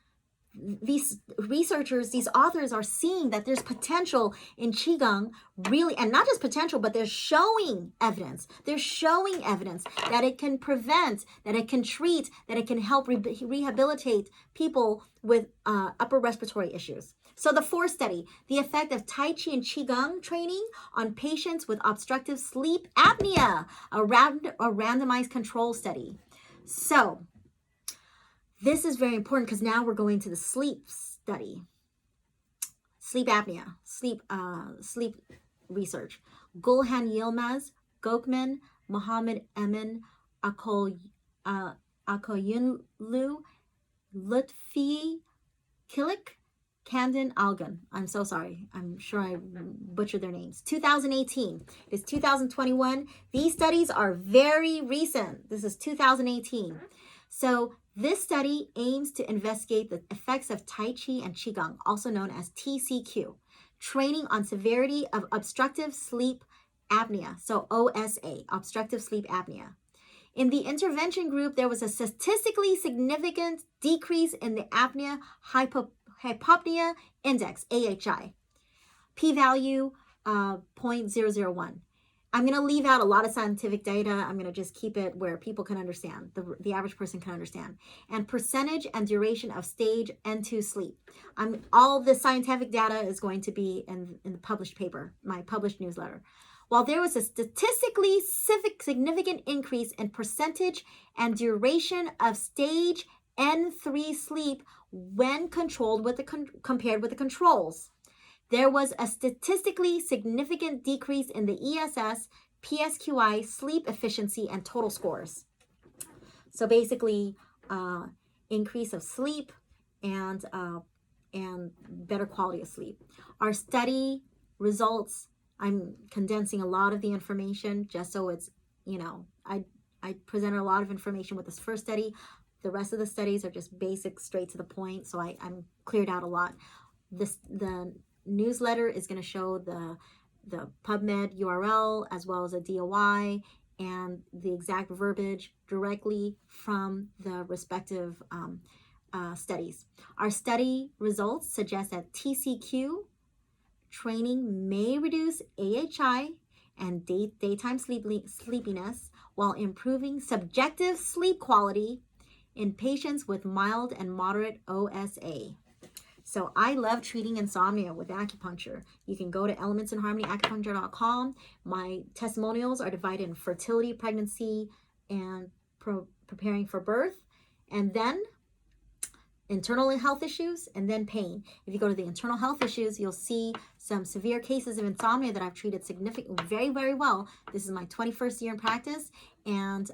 these researchers, these authors are seeing that there's potential in Qigong, really, and not just potential, but they're showing evidence. They're showing evidence that it can prevent, that it can treat, that it can help rehabilitate people with upper respiratory issues. So the 4th study, the effect of Tai Chi and Qigong training on patients with obstructive sleep apnea, a randomized control study. So this is very important because now we're going to the sleep study. Sleep apnea, sleep research. Gulhan Yilmaz, Gokman, Mohammed Emin, Akoyunlu, Lutfi Kilik, Camden Algan. I'm so sorry. I'm sure I butchered their names. 2018. It's 2021. These studies are very recent. This is 2018. So this study aims to investigate the effects of Tai Chi and Qigong, also known as TCQ, training on severity of obstructive sleep apnea, so OSA, obstructive sleep apnea. In the intervention group, there was a statistically significant decrease in the apnea hypopnea index, AHI, p-value 0.001. I'm going to leave out a lot of scientific data. I'm going to just keep it where people can understand, the average person can understand. And percentage and duration of stage N2 sleep. All the scientific data is going to be in the published paper, my published newsletter. While there was a statistically significant increase in percentage and duration of stage N3 sleep when compared with the controls, there was a statistically significant decrease in the ESS, PSQI, sleep efficiency, and total scores. So basically, increase of sleep and better quality of sleep. Our study results, I'm condensing a lot of the information just so it's, I presented a lot of information with this first study. The rest of the studies are just basic, straight to the point, so I'm cleared out a lot. The newsletter is going to show the PubMed URL as well as a DOI and the exact verbiage directly from the respective studies. Our study results suggest that TCQ training may reduce AHI and daytime sleepiness while improving subjective sleep quality in patients with mild and moderate OSA. So I love treating insomnia with acupuncture. You can go to elementsinharmonyacupuncture.com. My testimonials are divided in fertility, pregnancy, and preparing for birth. and then internal health issues, and then pain. If you go to the internal health issues, you'll see some severe cases of insomnia that I've treated very, very well. This is my 21st year in practice, and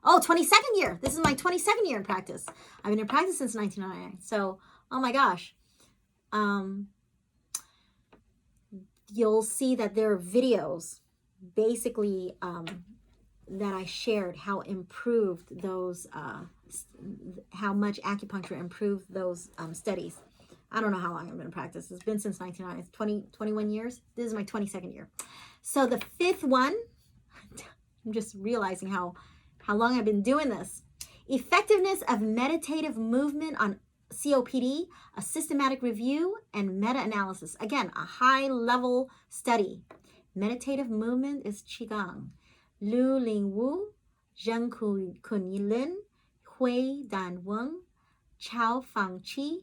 22nd year. This is my 22nd year in practice. I've been in practice since 1999. So, oh my gosh. You'll see that there are videos basically that I shared how improved those, how much acupuncture improved those studies. I don't know how long I've been in practice. It's been since 1999. It's 21 years. This is my 22nd year. So the fifth one, I'm just realizing how long I've been doing this. Effectiveness of meditative movement on COPD, a systematic review and meta-analysis. Again, a high-level study. Meditative movement is Qigong. Lu Ling Wu, Zheng Kun Lin, Hui Dan Weng, Chao Fang Chi,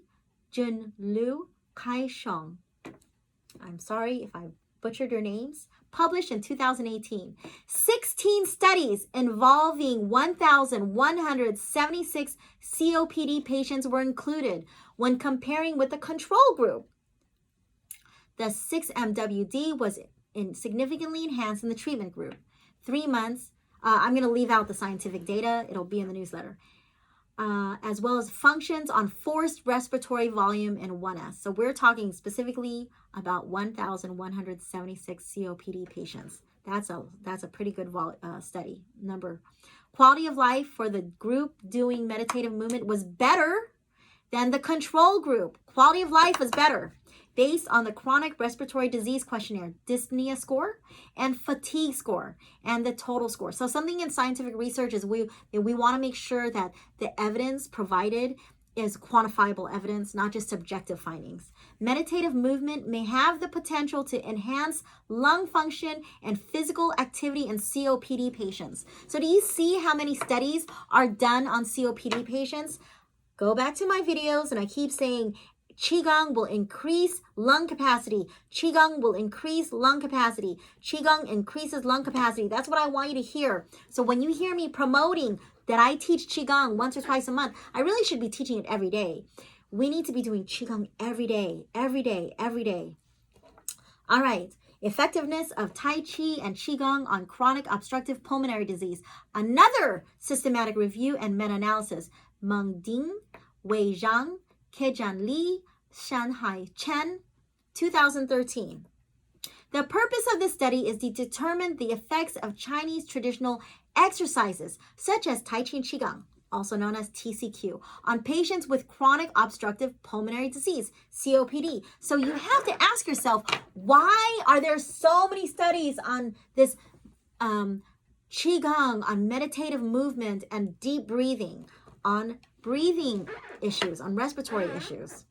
Jun Liu, Kai Shong. I'm sorry if I butchered your names. Published in 2018. 16 studies involving 1,176 COPD patients were included when comparing with the control group. The 6MWD was significantly enhanced in the treatment group. 3 months. I'm going to leave out the scientific data. It'll be in the newsletter. As well as functions on forced respiratory volume in 1S. So we're talking specifically about 1,176 COPD patients. That's a pretty good study number. Quality of life for the group doing meditative movement was better than the control group. Quality of life was better based on the chronic respiratory disease questionnaire, dyspnea score, and fatigue score, and the total score. So something in scientific research is we want to make sure that the evidence provided is quantifiable evidence, not just subjective findings. Meditative movement may have the potential to enhance lung function and physical activity in COPD patients. So do you see how many studies are done on COPD patients? Go back to my videos, and I keep saying Qigong will increase lung capacity. Qigong will increase lung capacity. Qigong increases lung capacity. That's what I want you to hear. So when you hear me promoting that I teach Qigong once or twice a month, I really should be teaching it every day. We need to be doing Qigong every day, every day, every day. All right. Effectiveness of Tai Chi and Qigong on chronic obstructive pulmonary disease. Another systematic review and meta-analysis. Meng Ding, Wei Zhang, Kejian Li, Shanghai Chen, 2013. The purpose of this study is to determine the effects of Chinese traditional exercises, such as Tai Chi and Qigong, also known as TCQ, on patients with chronic obstructive pulmonary disease, COPD. So you have to ask yourself, why are there so many studies on this Qigong, on meditative movement and deep breathing, on breathing issues, on respiratory issues?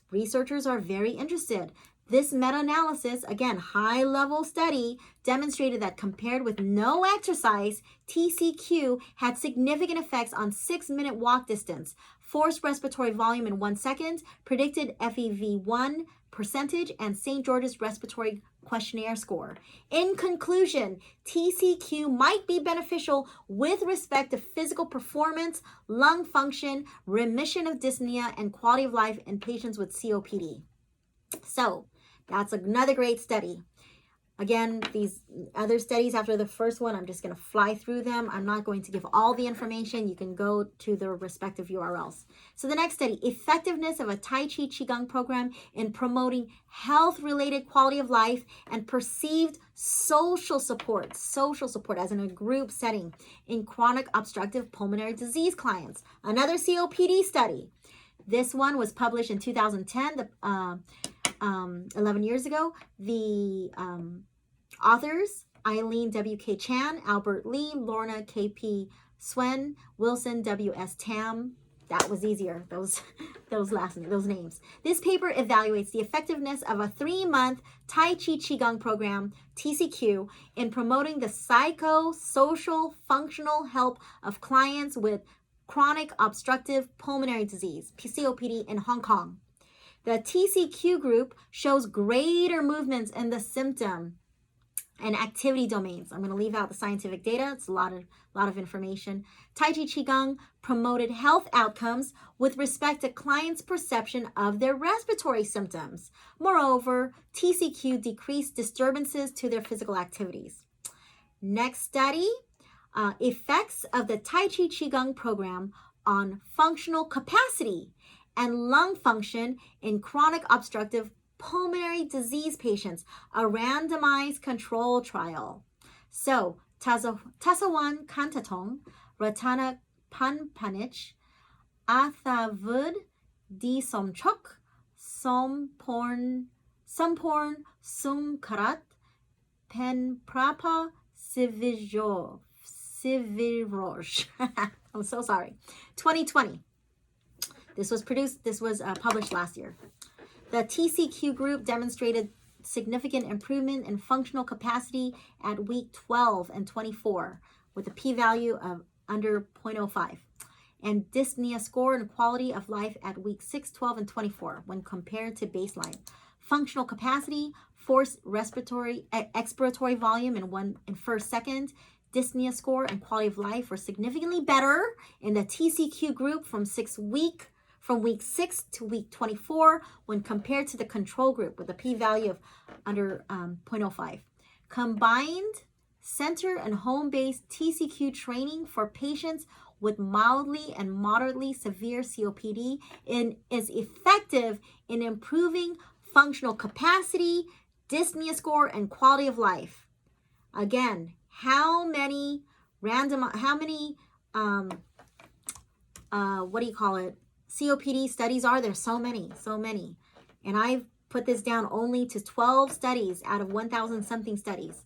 Researchers are very interested. This meta-analysis, again, high-level study, demonstrated that compared with no exercise, TCQ had significant effects on 6-minute walk distance, forced respiratory volume in 1 second, predicted FEV1 percentage, and St. George's Respiratory Questionnaire score. In conclusion, TCQ might be beneficial with respect to physical performance, lung function, remission of dyspnea, and quality of life in patients with COPD. So that's another great study. Again, these other studies after the first one, I'm just going to fly through them. I'm not going to give all the information. You can go to the respective URLs. So the next study, effectiveness of a Tai Chi Qigong program in promoting health-related quality of life and perceived social support as in a group setting in chronic obstructive pulmonary disease clients. Another COPD study. This one was published in 2010, 11 years ago. The authors, Eileen W.K. Chan, Albert Lee, Lorna K.P. Swen, Wilson W.S. Tam. That was easier, those names. This paper evaluates the effectiveness of a 3-month Tai Chi Qigong program, TCQ, in promoting the psychosocial functional health of clients with chronic obstructive pulmonary disease, COPD, in Hong Kong. The TCQ group shows greater movements in the symptom and activity domains. I'm going to leave out the scientific data. It's a lot of information. Tai Chi Qigong promoted health outcomes with respect to clients' perception of their respiratory symptoms. Moreover, TCQ decreased disturbances to their physical activities. Next study, effects of the Tai Chi Qigong program on functional capacity and lung function in chronic obstructive pulmonary disease patients, a randomized control trial. So, Tasawan Kantatong, Ratana Panpanich, Athavud Di Somchok, Somporn Sumkarat, Penprapa Siviroj. I'm so sorry. 2020. This was published last year. The TCQ group demonstrated significant improvement in functional capacity at week 12 and 24 with a p-value of under 0.05 and dyspnea score and quality of life at week 6, 12, and 24 when compared to baseline. Functional capacity, forced expiratory volume in first, second, dyspnea score, and quality of life were significantly better in the TCQ group from week 6 to week 24 when compared to the control group with a p-value of under 0.05. Combined center and home-based TCQ training for patients with mildly and moderately severe COPD is effective in improving functional capacity, dyspnea score, and quality of life. Again, how many COPD studies are there? So many. And I've put this down only to 12 studies out of 1,000 something studies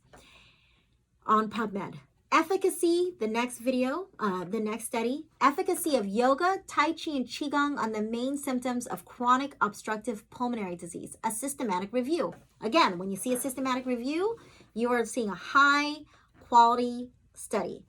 on PubMed. Efficacy, the next study, efficacy of yoga, Tai Chi, and Qigong on the main symptoms of chronic obstructive pulmonary disease, a systematic review. Again, when you see a systematic review, you are seeing a high quality study.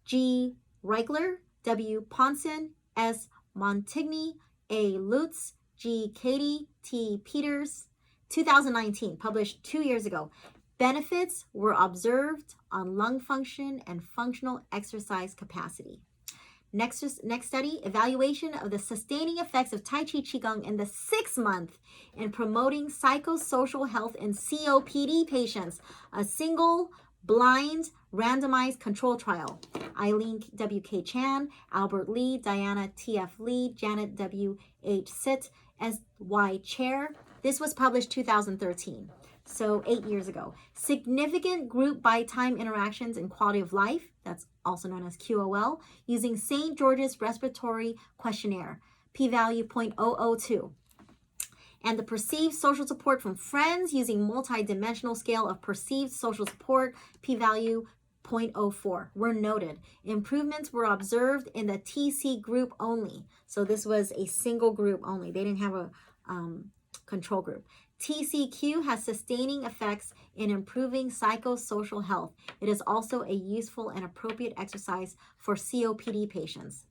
G. Reichler, W. Ponson, S. Montigny, A. Lutz, G. Katie, T. Peters, 2019, published 2 years ago. Benefits were observed on lung function and functional exercise capacity. Next study, evaluation of the sustaining effects of Tai Chi Qigong in the 6th month in promoting psychosocial health in COPD patients, a single blind randomized control trial. Eileen W.K. Chan, Albert Lee, Diana T.F. Lee, Janet W.H. Sitt, S.Y. Chair. This was published 2013, so 8 years ago. Significant group by time interactions and quality of life, that's also known as QOL, using St. George's Respiratory Questionnaire, p-value 0.002. And the perceived social support from friends using multi-dimensional scale of perceived social support, p-value 0.04, were noted. Improvements were observed in the TC group only. So this was a single group only. They didn't have a control group. TCQ has sustaining effects in improving psychosocial health. It is also a useful and appropriate exercise for COPD patients.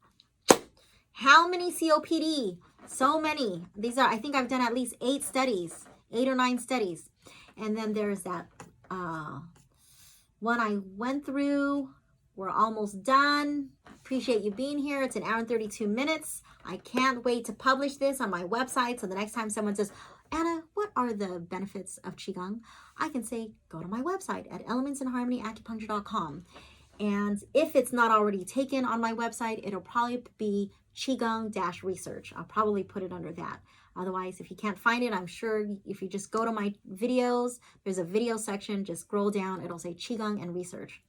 How many COPD? So many. These are, I think I've done at least 8 or 9 studies. And then there's that one I went through. We're almost done. Appreciate you being here. It's 1 hour and 32 minutes. I can't wait to publish this on my website. So the next time someone says, Anna, what are the benefits of Qigong? I can say, go to my website at elementsinharmonyacupuncture.com. And if it's not already taken on my website, it'll probably be Qigong-research. I'll probably put it under that. Otherwise, if you can't find it, I'm sure if you just go to my videos, there's a video section, just scroll down, it'll say Qigong and research.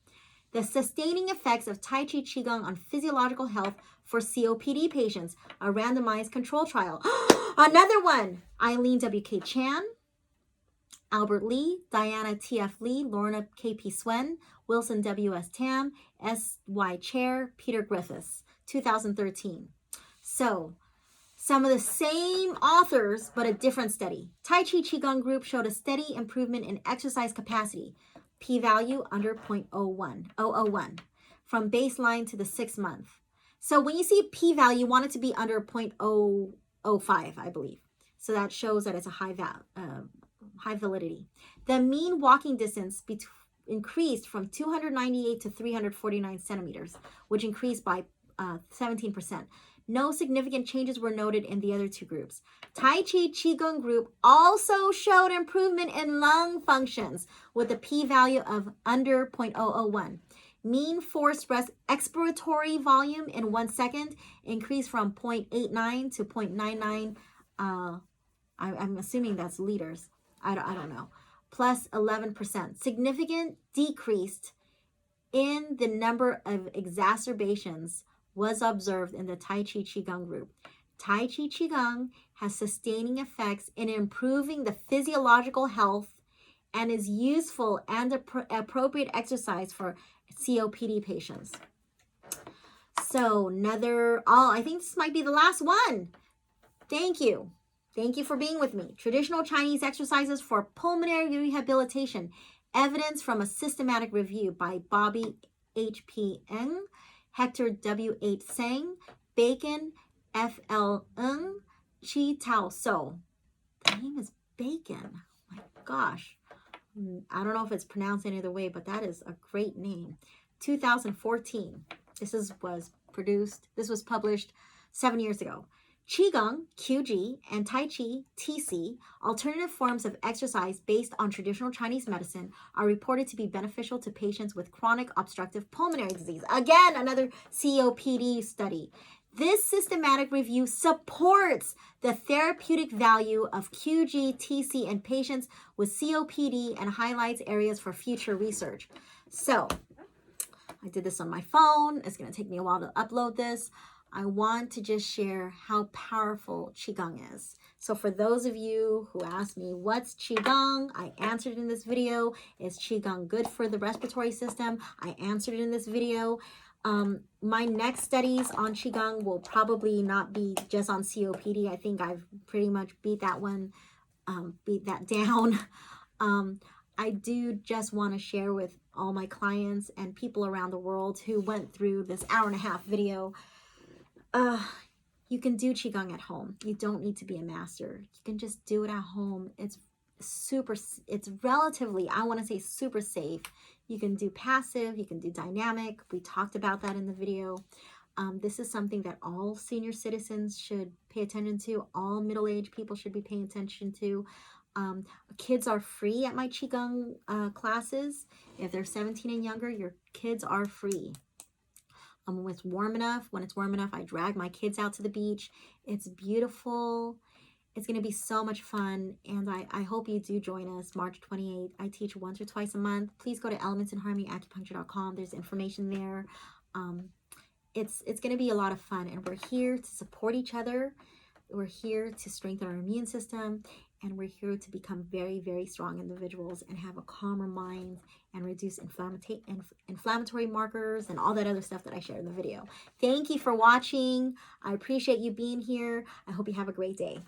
The sustaining effects of Tai Chi Qigong on physiological health for COPD patients, a randomized control trial. Another one, Eileen W.K. Chan, Albert Lee, Diana T.F. Lee, Lorna K.P. Swen, Wilson W.S. Tam, S.Y. Chair, Peter Griffiths, 2013. So, some of the same authors, but a different study. Tai Chi Qigong group showed a steady improvement in exercise capacity, p-value under 0.01 from baseline to the 6th month. So when you see p-value, you want it to be under 0.005, I believe. So that shows that it's a high validity. The mean walking distance increased from 298 to 349 centimeters, which increased by 17%. No significant changes were noted in the other two groups. Tai Chi Qigong group also showed improvement in lung functions with a p-value of under 0.001. Mean forced expiratory volume in 1 second increased from 0.89 to 0.99. I'm assuming that's liters. I don't know. Plus 11%. Significant decreased in the number of exacerbations was observed in the Tai Chi Qigong group. Tai Chi Qigong has sustaining effects in improving the physiological health and is useful and appropriate exercise for COPD patients. So I think this might be the last one. Thank you. Thank you for being with me. Traditional Chinese exercises for pulmonary rehabilitation. Evidence from a systematic review by Bobby H.P. Ng, Hector W.H. Sang, Bacon F.L. Ng, Chi Tao So. The name is Bacon. Oh my gosh. I don't know if it's pronounced any other way, but that is a great name. 2014. This was published 7 years ago. Qigong, QG, and Tai Chi, TC, alternative forms of exercise based on traditional Chinese medicine, are reported to be beneficial to patients with chronic obstructive pulmonary disease. Again, another COPD study. This systematic review supports the therapeutic value of QG, TC in patients with COPD and highlights areas for future research. So, I did this on my phone. It's going to take me a while to upload this. I want to just share how powerful Qigong is. So for those of you who asked me, what's Qigong? I answered in this video. Is Qigong good for the respiratory system? I answered in this video. My next studies on Qigong will probably not be just on COPD. I think I've pretty much beat that down. I do just want to share with all my clients and people around the world who went through this hour-and-a-half video. You can do Qigong at home. You don't need to be a master. You can just do it at home. It's relatively, I want to say, super safe. You can do passive, you can do dynamic. We talked about that in the video. This is something that all senior citizens should pay attention to. All middle-aged people should be paying attention to. Kids are free at my Qigong classes. If they're 17 and younger, your kids are free. When it's warm enough, I drag my kids out to the beach. It's beautiful. It's going to be so much fun, and I hope you do join us March 28th. I teach once or twice a month. Please go to elementsandharmonyacupuncture.com. There's information there. It's going to be a lot of fun, and we're here to support each other. We're here to strengthen our immune system, and we're here to become very, very strong individuals and have a calmer mind and reduce inflammatory markers and all that other stuff that I shared in the video. Thank you for watching. I appreciate you being here. I hope you have a great day.